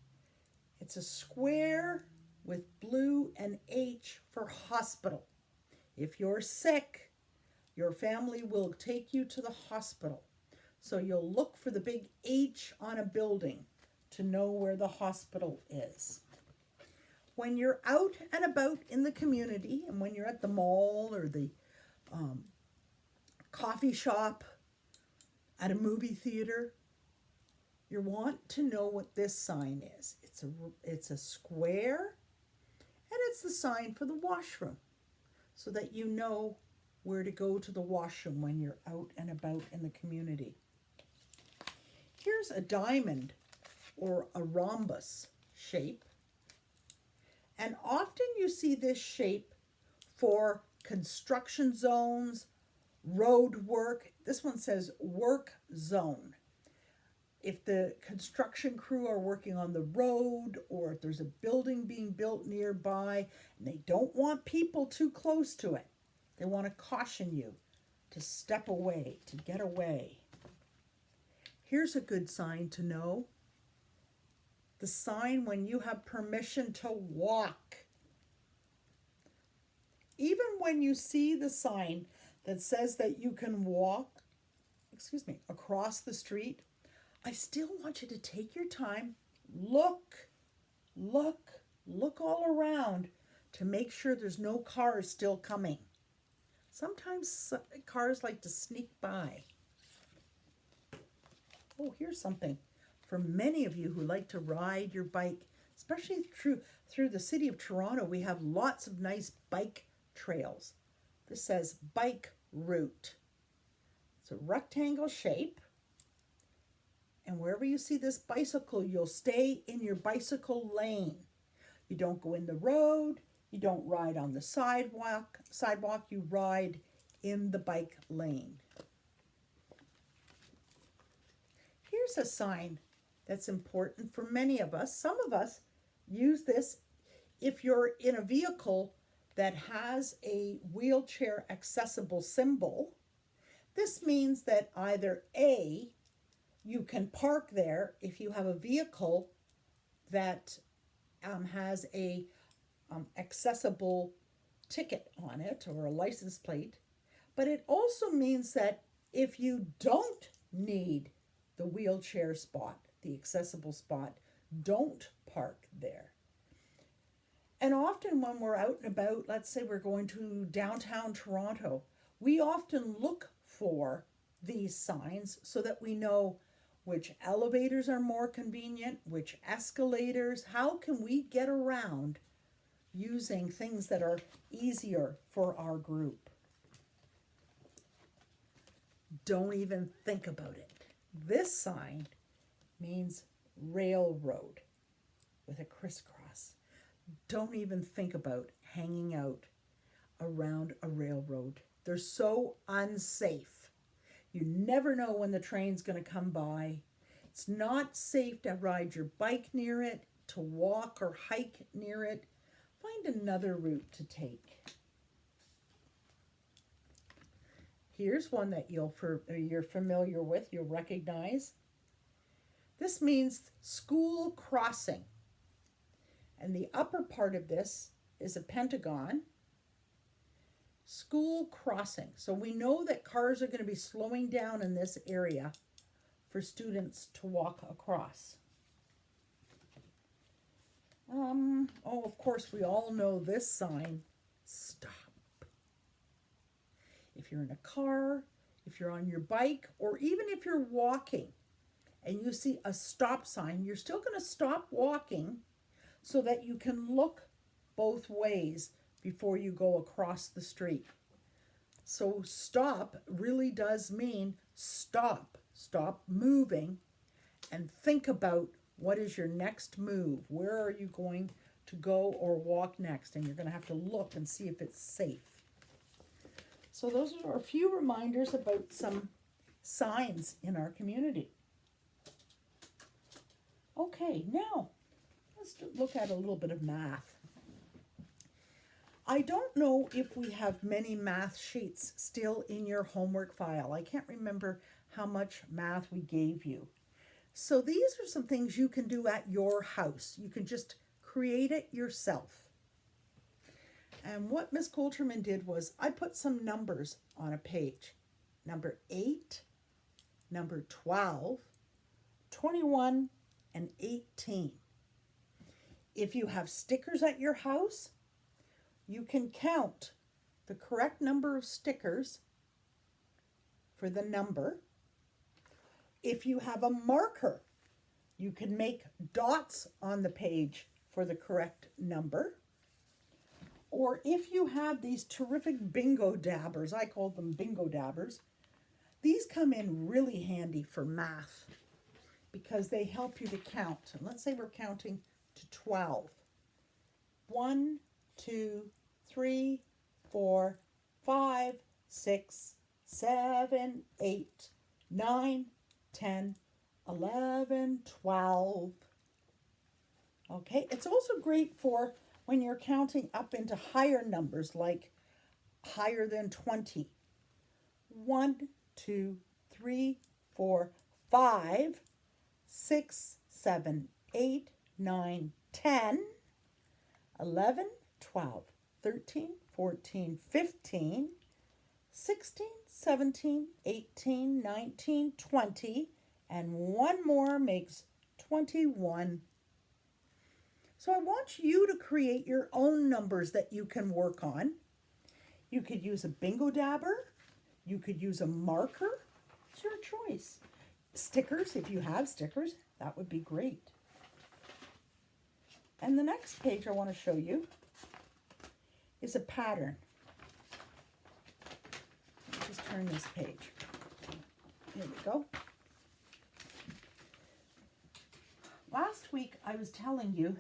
It's a square with blue and H for hospital. If you're sick, your family will take you to the hospital. So you'll look for the big H on a building to know where the hospital is. When you're out and about in the community, and when you're at the mall or the coffee shop, at a movie theater, you want to know what this sign is. It's a square, and it's the sign for the washroom, so that you know where to go to the washroom when you're out and about in the community. Here's a diamond or a rhombus shape. And often you see this shape for construction zones, road work. This one says work zone. If the construction crew are working on the road, or if there's a building being built nearby and they don't want people too close to it, they want to caution you to step away, to get away. Here's a good sign to know. The sign when you have permission to walk. Even when you see the sign that says that you can walk, across the street, I still want you to take your time, look all around to make sure there's no cars still coming. Sometimes cars like to sneak by. Oh, here's something for many of you who like to ride your bike, especially through the city of Toronto. We have lots of nice bike trails. This says bike route. It's a rectangle shape. And wherever you see this bicycle, you'll stay in your bicycle lane. You don't go in the road. You don't ride on the sidewalk. You ride in the bike lane. Here's a sign that's important for many of us. Some of us use this if you're in a vehicle that has a wheelchair accessible symbol. This means that either A, you can park there if you have a vehicle that has a accessible ticket on it or a license plate. But it also means that if you don't need the wheelchair spot, the accessible spot, don't park there. And often when we're out and about, let's say we're going to downtown Toronto, we often look for these signs so that we know which elevators are more convenient, which escalators, how can we get around using things that are easier for our group. Don't even think about it. This sign means railroad with a crisscross. Don't even think about hanging out around a railroad. They're so unsafe. You never know when the train's going to come by. It's not safe to ride your bike near it, to walk or hike near it. Find another route to take. Here's one that you're familiar with, you'll recognize. This means school crossing. And the upper part of this is a pentagon. School crossing. So we know that cars are going to be slowing down in this area for students to walk across. Of course, we all know this sign, stop. If you're in a car, if you're on your bike, or even if you're walking and you see a stop sign, you're still going to stop walking so that you can look both ways before you go across the street. So stop really does mean stop. Stop moving and think about what is your next move. Where are you going to go or walk next? And you're going to have to look and see if it's safe. So those are a few reminders about some signs in our community. Okay, now let's look at a little bit of math. I don't know if we have many math sheets still in your homework file. I can't remember how much math we gave you. So these are some things you can do at your house. You can just create it yourself. And what Miss Coulterman did was I put some numbers on a page. Number 8, number 12, 21, and 18. If you have stickers at your house, you can count the correct number of stickers for the number. If you have a marker, you can make dots on the page for the correct number. Or if you have these terrific bingo dabbers, I call them bingo dabbers, these come in really handy for math because they help you to count. And let's say we're counting to 12. 1, 2, 3, 4, 5, 6, 7, 8, 9, 10, 11, 12. Okay, it's also great for when you're counting up into higher numbers, like higher than 20. 1, 2, 3, 4, 5, 6, 7, 8, 9, 10, 11, 12, 13, 14, 15, 16, 17, 18, 19, 20, and one more makes 21. So I want you to create your own numbers that you can work on. You could use a bingo dabber. You could use a marker. It's your choice. Stickers, if you have stickers, that would be great. And the next page I want to show you is a pattern. Let's just turn this page. Here we go. Last week I was telling you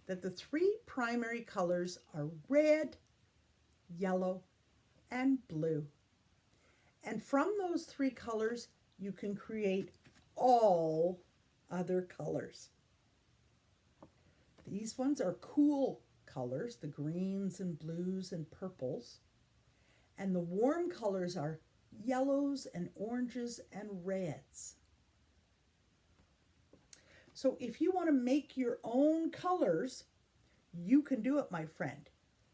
that the three primary colors are red, yellow, and blue. And from those three colors, you can create all other colors. These ones are cool colors, the greens and blues and purples. And the warm colors are yellows and oranges and reds. So if you want to make your own colors, you can do it, my friend.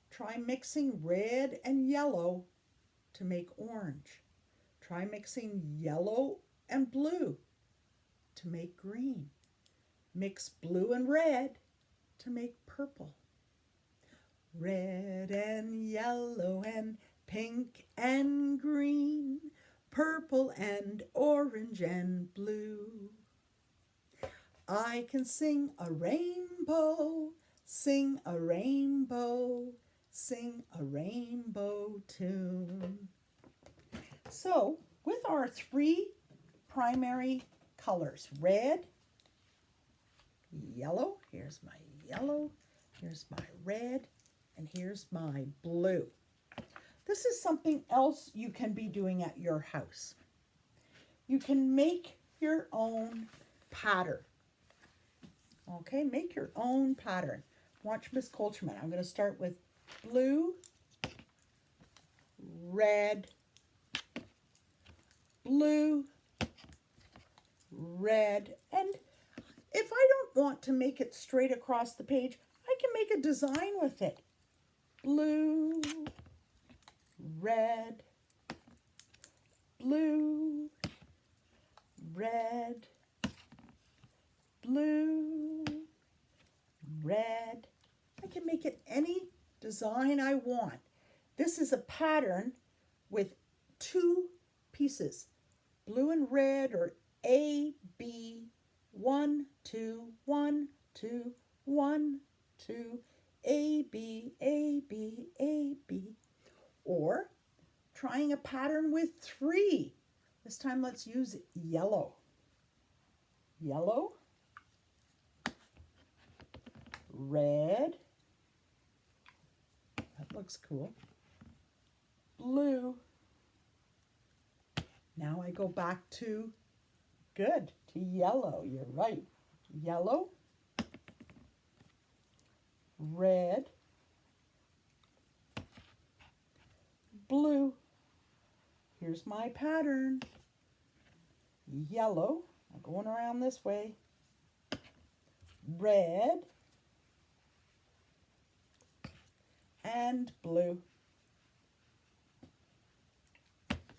Try mixing red and yellow to make orange. Try mixing yellow and blue to make green. Mix blue and red to make purple. Red and yellow and pink and green, purple and orange and blue. I can sing a rainbow, sing a rainbow, sing a rainbow tune. So, with our three primary colors, red, yellow, here's my yellow, here's my red, and here's my blue. This is something else you can be doing at your house. You can make your own pattern. Okay, make your own pattern. Watch Miss Coulterman. I'm going to start with blue, red, blue, red, and if I don't want to make it straight across the page, I can make a design with it. Blue, red, blue, red, blue, red. I can make it any design I want. This is a pattern with two pieces, blue and red, or A, B, 1, 2, 1, 2, 1, 2, A, B, A, B, A, B. Or trying a pattern with three. This time let's use yellow. Yellow, red, that looks cool, blue. Now I go back to, good, to yellow, you're right. Yellow, red, blue. Here's my pattern. Yellow, I'm going around this way. Red and blue.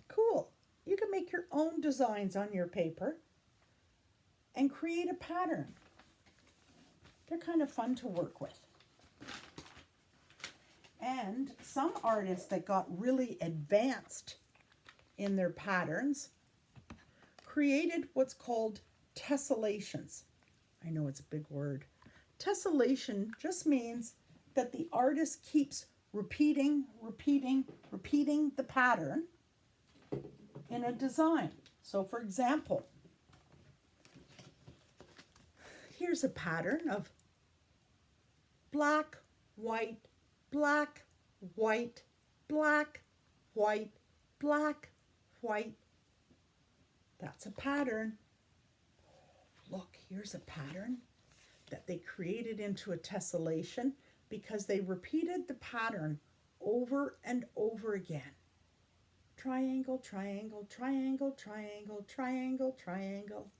Cool. You can make your own designs on your paper and create a pattern. They're kind of fun to work with. And some artists that got really advanced in their patterns created what's called tessellations. I know it's a big word. Tessellation just means that the artist keeps repeating the pattern in a design. So for example, here's a pattern of black, white, black, white, black, white, black, white. That's a pattern. Look, here's a pattern that they created into a tessellation because they repeated the pattern over and over again. Triangle, triangle, triangle, triangle, triangle, triangle.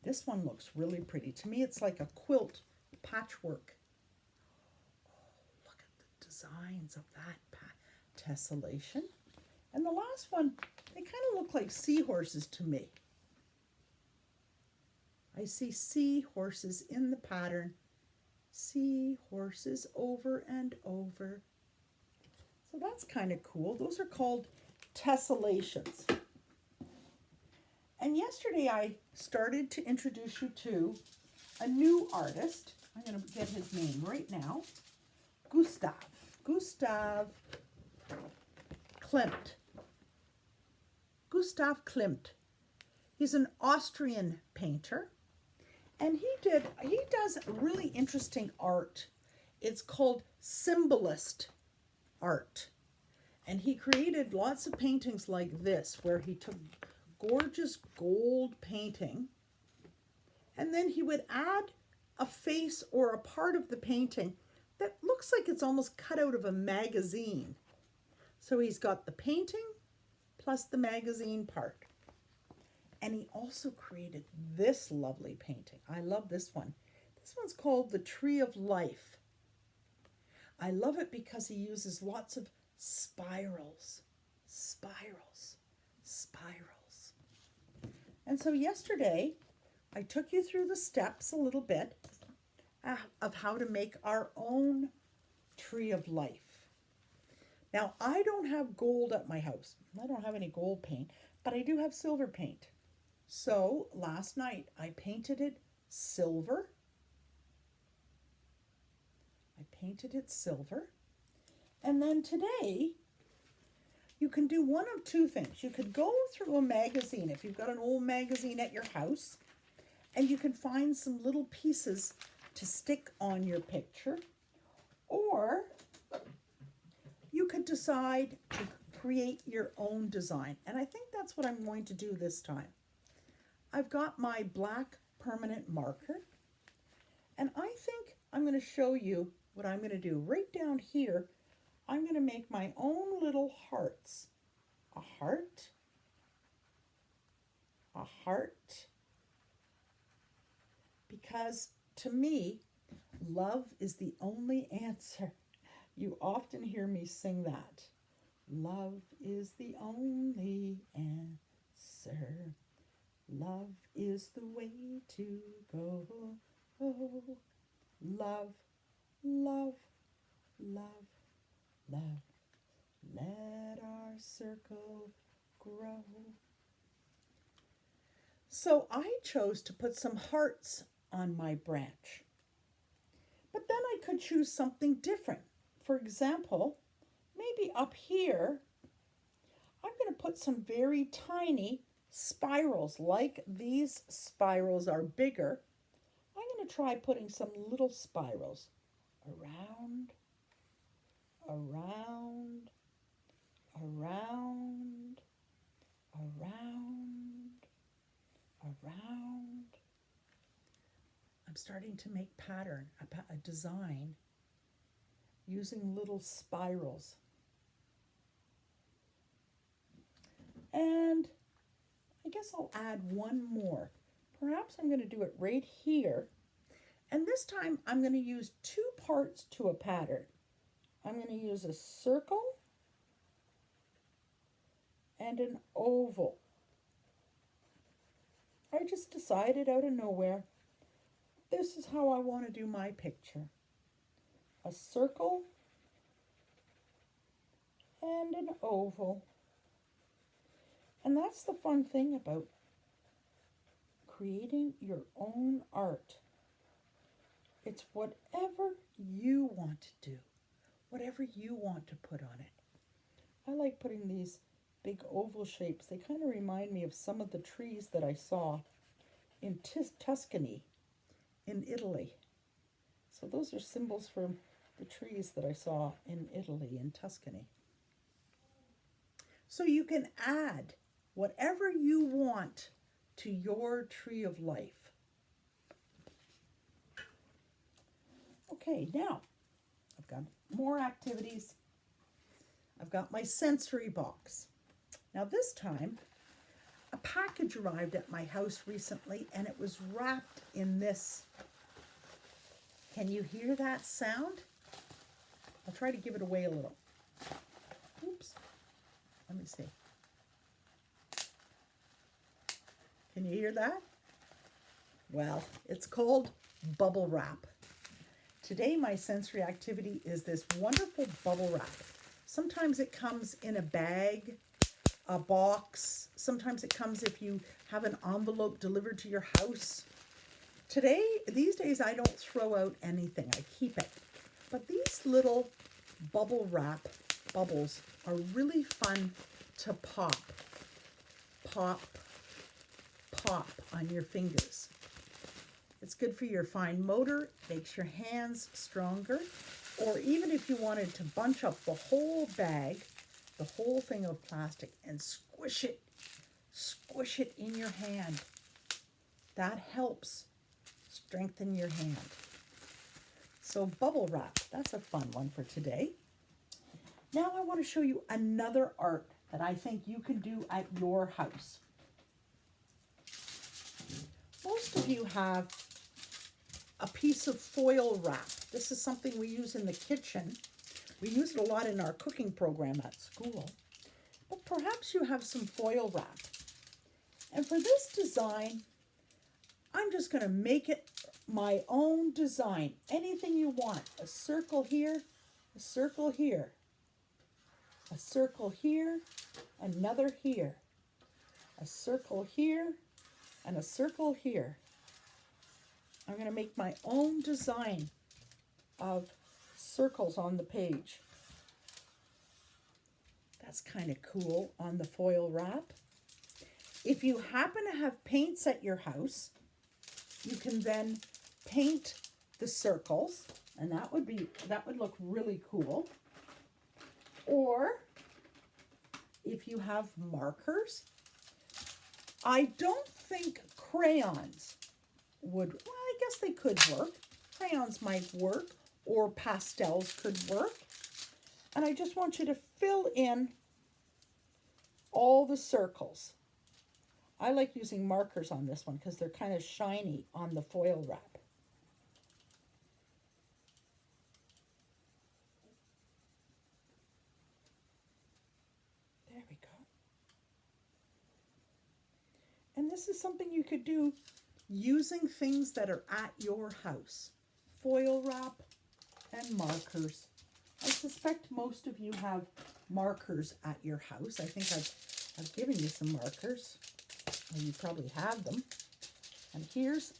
This one looks really pretty. To me, it's like a quilt patchwork. Oh, look at the designs of that tessellation. And the last one, they kind of look like seahorses to me. I see seahorses in the pattern. Seahorses over and over. So that's kind of cool. Those are called tessellations. And yesterday I started to introduce you to a new artist. I'm going to get his name right now. Gustav. Gustav Klimt. Gustav Klimt. He's an Austrian painter. And he does really interesting art. It's called symbolist art. And he created lots of paintings like this, where he took gorgeous gold painting, and then he would add a face or a part of the painting that looks like it's almost cut out of a magazine. So he's got the painting plus the magazine part. And he also created this lovely painting. I love this one. This one's called The Tree of Life. I love it because he uses lots of spirals, spirals, spirals. And so yesterday, I took you through the steps a little bit of how to make our own tree of life. Now, I don't have gold at my house. I don't have any gold paint, but I do have silver paint. So last night I painted it silver. And then today you can do one of two things. You could go through a magazine, if you've got an old magazine at your house, and you can find some little pieces to stick on your picture. Or you could decide to create your own design. And I think that's what I'm going to do this time. I've got my black permanent marker, and I think I'm going to show you what I'm going to do. Right down here, I'm going to make my own little hearts. A heart, a heart, because to me, love is the only answer. You often hear me sing that. Love is the only answer. Love is the way to go. Love, love, love, love. Let our circle grow. So I chose to put some hearts on my branch. But then I could choose something different. For example, maybe up here, I'm going to put some very tiny spirals. Like these spirals are bigger, I'm going to try putting some little spirals around, around, around, around, around. I'm starting to make pattern, a design using little spirals. And I guess I'll add one more. Perhaps I'm going to do it right here. And this time I'm going to use two parts to a pattern. I'm going to use a circle and an oval. I just decided out of nowhere, this is how I want to do my picture. A circle and an oval. And that's the fun thing about creating your own art. It's whatever you want to do, whatever you want to put on it. I like putting these big oval shapes. They kind of remind me of some of the trees that I saw in Tuscany in Italy. So those are symbols for the trees that I saw in Italy, in Tuscany. So you can add whatever you want to your tree of life. Okay, now I've got more activities. I've got my sensory box. Now this time, a package arrived at my house recently and it was wrapped in this. Can you hear that sound? I'll try to give it away a little. Oops. Let me see. Can you hear that? Well, it's called bubble wrap. Today my sensory activity is this wonderful bubble wrap. Sometimes it comes in a bag, a box. Sometimes it comes if you have an envelope delivered to your house. These days I don't throw out anything. I keep it. But these little bubble wrap bubbles are really fun to pop. Pop, pop on your fingers. It's good for your fine motor, makes your hands stronger. Or even if you wanted to bunch up the whole bag, the whole thing of plastic, and squish it in your hand. That helps strengthen your hand. So bubble wrap, that's a fun one for today. Now I want to show you another art that I think you can do at your house. Most of you have a piece of foil wrap. This is something we use in the kitchen. We use it a lot in our cooking program at school. But perhaps you have some foil wrap. And for this design, I'm just going to make it my own design. Anything you want. A circle here, a circle here, a circle here, another here, a circle here, and a circle here. I'm going to make my own design of circles on the page. That's kind of cool on the foil wrap. If you happen to have paints at your house, you can then paint the circles, and that would look really cool. Or if you have markers, I don't think crayons would, well, I guess they could work. Crayons might work, or pastels could work. And I just want you to fill in all the circles. I like using markers on this one because they're kind of shiny on the foil wrap. There we go. And this is something you could do using things that are at your house. Foil wrap and markers. I suspect most of you have markers at your house. I think I've given you some markers. Well, you probably have them. And here's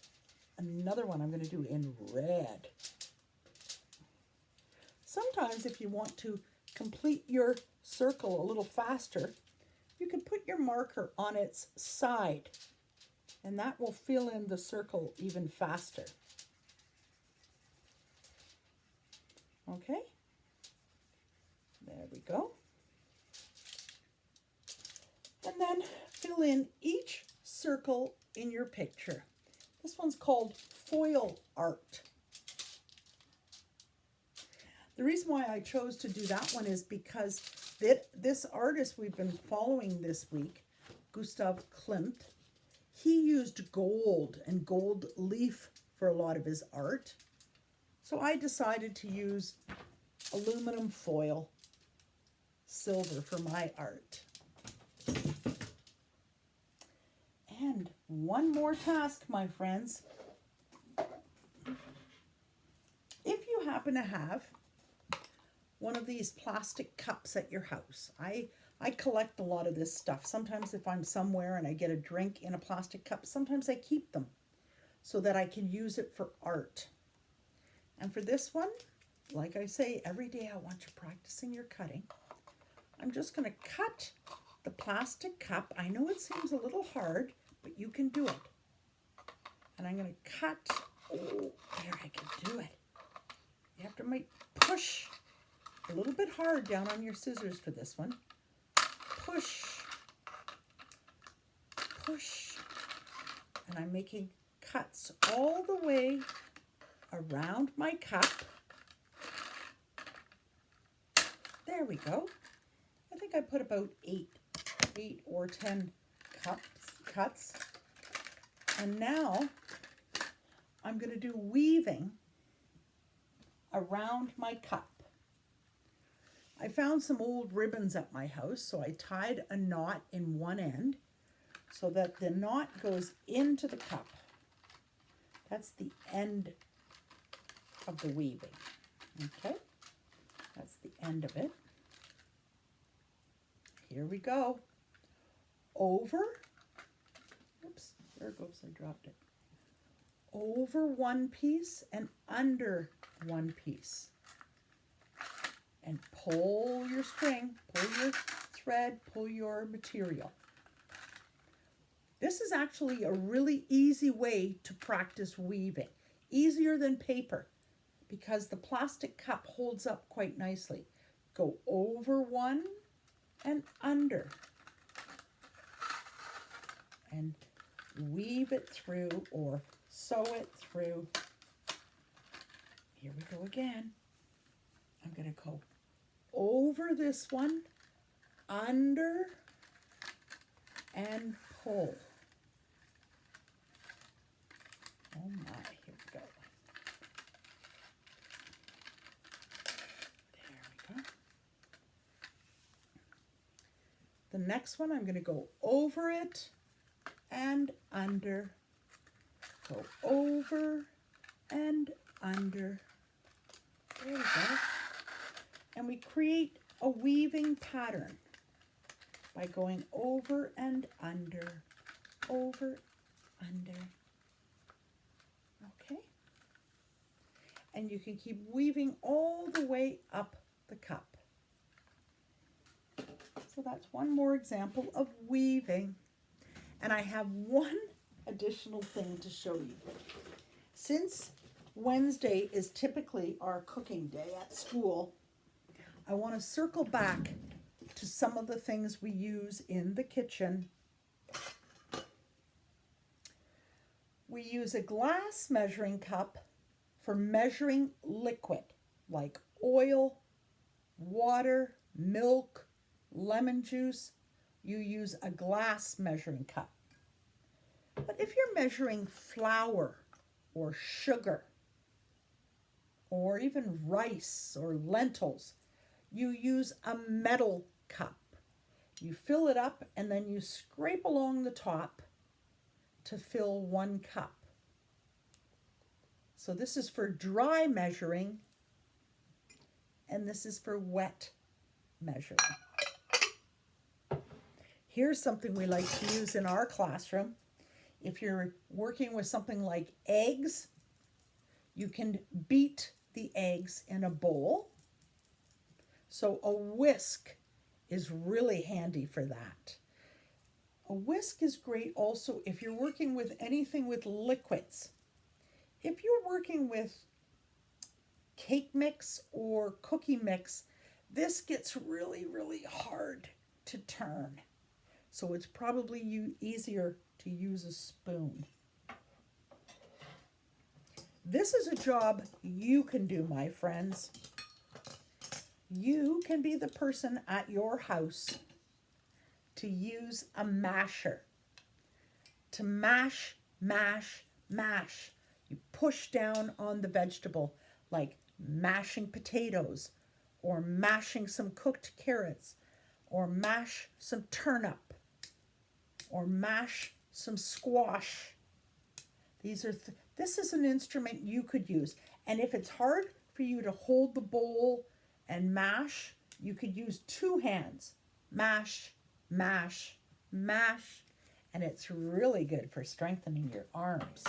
another one I'm going to do in red. Sometimes if you want to complete your circle a little faster, you can put your marker on its side, and that will fill in the circle even faster. Okay, there we go. And then fill in each circle in your picture. This one's called foil art. The reason why I chose to do that one is because this artist we've been following this week, Gustav Klimt, he used gold and gold leaf for a lot of his art. So I decided to use aluminum foil silver for my art. And one more task, my friends. If you happen to have one of these plastic cups at your house, I collect a lot of this stuff. Sometimes if I'm somewhere and I get a drink in a plastic cup, sometimes I keep them so that I can use it for art. And for this one, like I say, every day I want you practicing your cutting. I'm just going to cut the plastic cup. I know it seems a little hard, but you can do it. And I'm going to cut, oh, there I can do it. You have to push a little bit hard down on your scissors for this one. Push, push. And I'm making cuts all the way around my cup. There we go. I think I put about eight or 10 cuts. And now I'm going to do weaving around my cup. I found some old ribbons at my house, so I tied a knot in one end so that the knot goes into the cup. That's the end of the weaving. Okay, that's the end of it. Here we go. Over, oops, there it goes, I dropped it. Over one piece and under one piece. And pull your string, pull your thread, pull your material. This is actually a really easy way to practice weaving. Easier than paper because the plastic cup holds up quite nicely. Go over one and under. And weave it through or sew it through. Here we go again. I'm going to go over this one, under, and pull. Oh my, here we go. There we go. The next one, I'm going to go over it and under. Go over and under. There we go. And we create a weaving pattern by going over and under, over, under. Okay? And you can keep weaving all the way up the cup. So that's one more example of weaving. And I have one additional thing to show you. Since Wednesday is typically our cooking day at school, I want to circle back to some of the things we use in the kitchen. We use a glass measuring cup for measuring liquid like oil, water, milk, lemon juice. You use a glass measuring cup. But if you're measuring flour or sugar or even rice or lentils, you use a metal cup. You fill it up and then you scrape along the top to fill 1 cup. So this is for dry measuring and this is for wet measuring. Here's something we like to use in our classroom. If you're working with something like eggs, you can beat the eggs in a bowl. So a whisk is really handy for that. A whisk is great also if you're working with anything with liquids. If you're working with cake mix or cookie mix, this gets really, really hard to turn. So it's probably easier to use a spoon. This is a job you can do, my friends. You can be the person at your house to use a masher. To mash, mash, mash. You push down on the vegetable like mashing potatoes or mashing some cooked carrots or mash some turnip or mash some squash. This is an instrument you could use. And if it's hard for you to hold the bowl and mash, you could use 2 hands. Mash, mash, mash. And it's really good for strengthening your arms.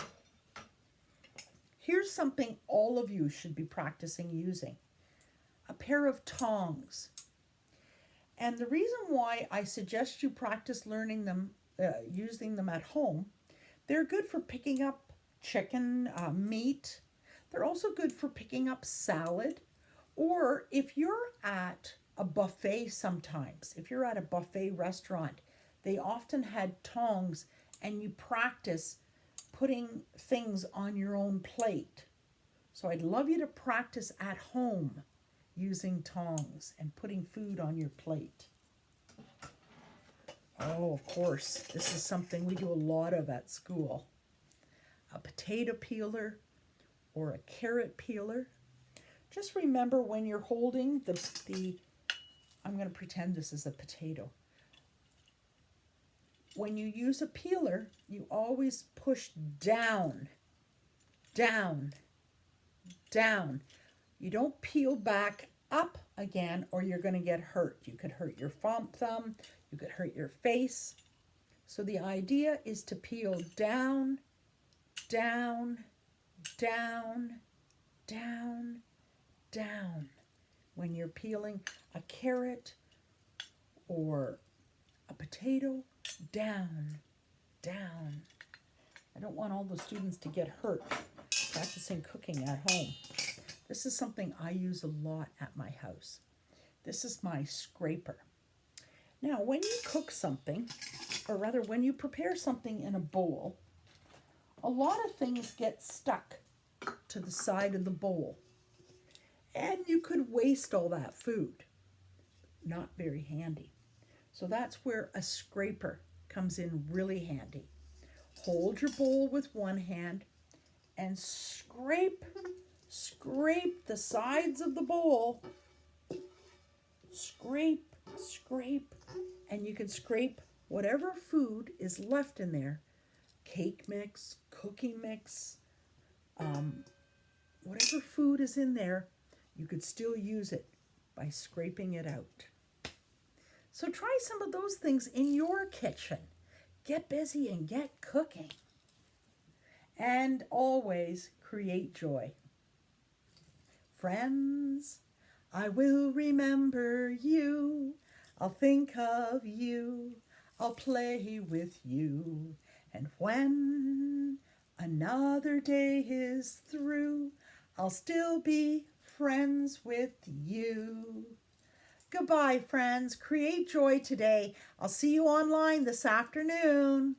Here's something all of you should be practicing using. A pair of tongs. And the reason why I suggest you practice learning them, using them at home, they're good for picking up chicken, meat. They're also good for picking up salad, or if you're at a buffet sometimes, if you're at a buffet restaurant, they often had tongs and you practice putting things on your own plate. So I'd love you to practice at home using tongs and putting food on your plate. Oh, of course, this is something we do a lot of at school. A potato peeler or a carrot peeler. Just remember when you're holding I'm going to pretend this is a potato. When you use a peeler, you always push down, down, down. You don't peel back up again or you're going to get hurt. You could hurt your thumb, you could hurt your face. So the idea is to peel down, down, down, down, down. When you're peeling a carrot or a potato, down, down. I don't want all the students to get hurt practicing cooking at home. This is something I use a lot at my house. This is my scraper. Now, when you cook something, or rather when you prepare something in a bowl, a lot of things get stuck to the side of the bowl. And you could waste all that food. Not very handy. So that's where a scraper comes in really handy. Hold your bowl with one hand and scrape the sides of the bowl. Scrape, scrape, and you can scrape whatever food is left in there. Cake mix, cookie mix, whatever food is in there, you could still use it by scraping it out. So try some of those things in your kitchen. Get busy and get cooking. And always create joy. Friends, I will remember you. I'll think of you. I'll play with you. And when another day is through, I'll still be friends with you. Goodbye, friends. Create joy today. I'll see you online this afternoon.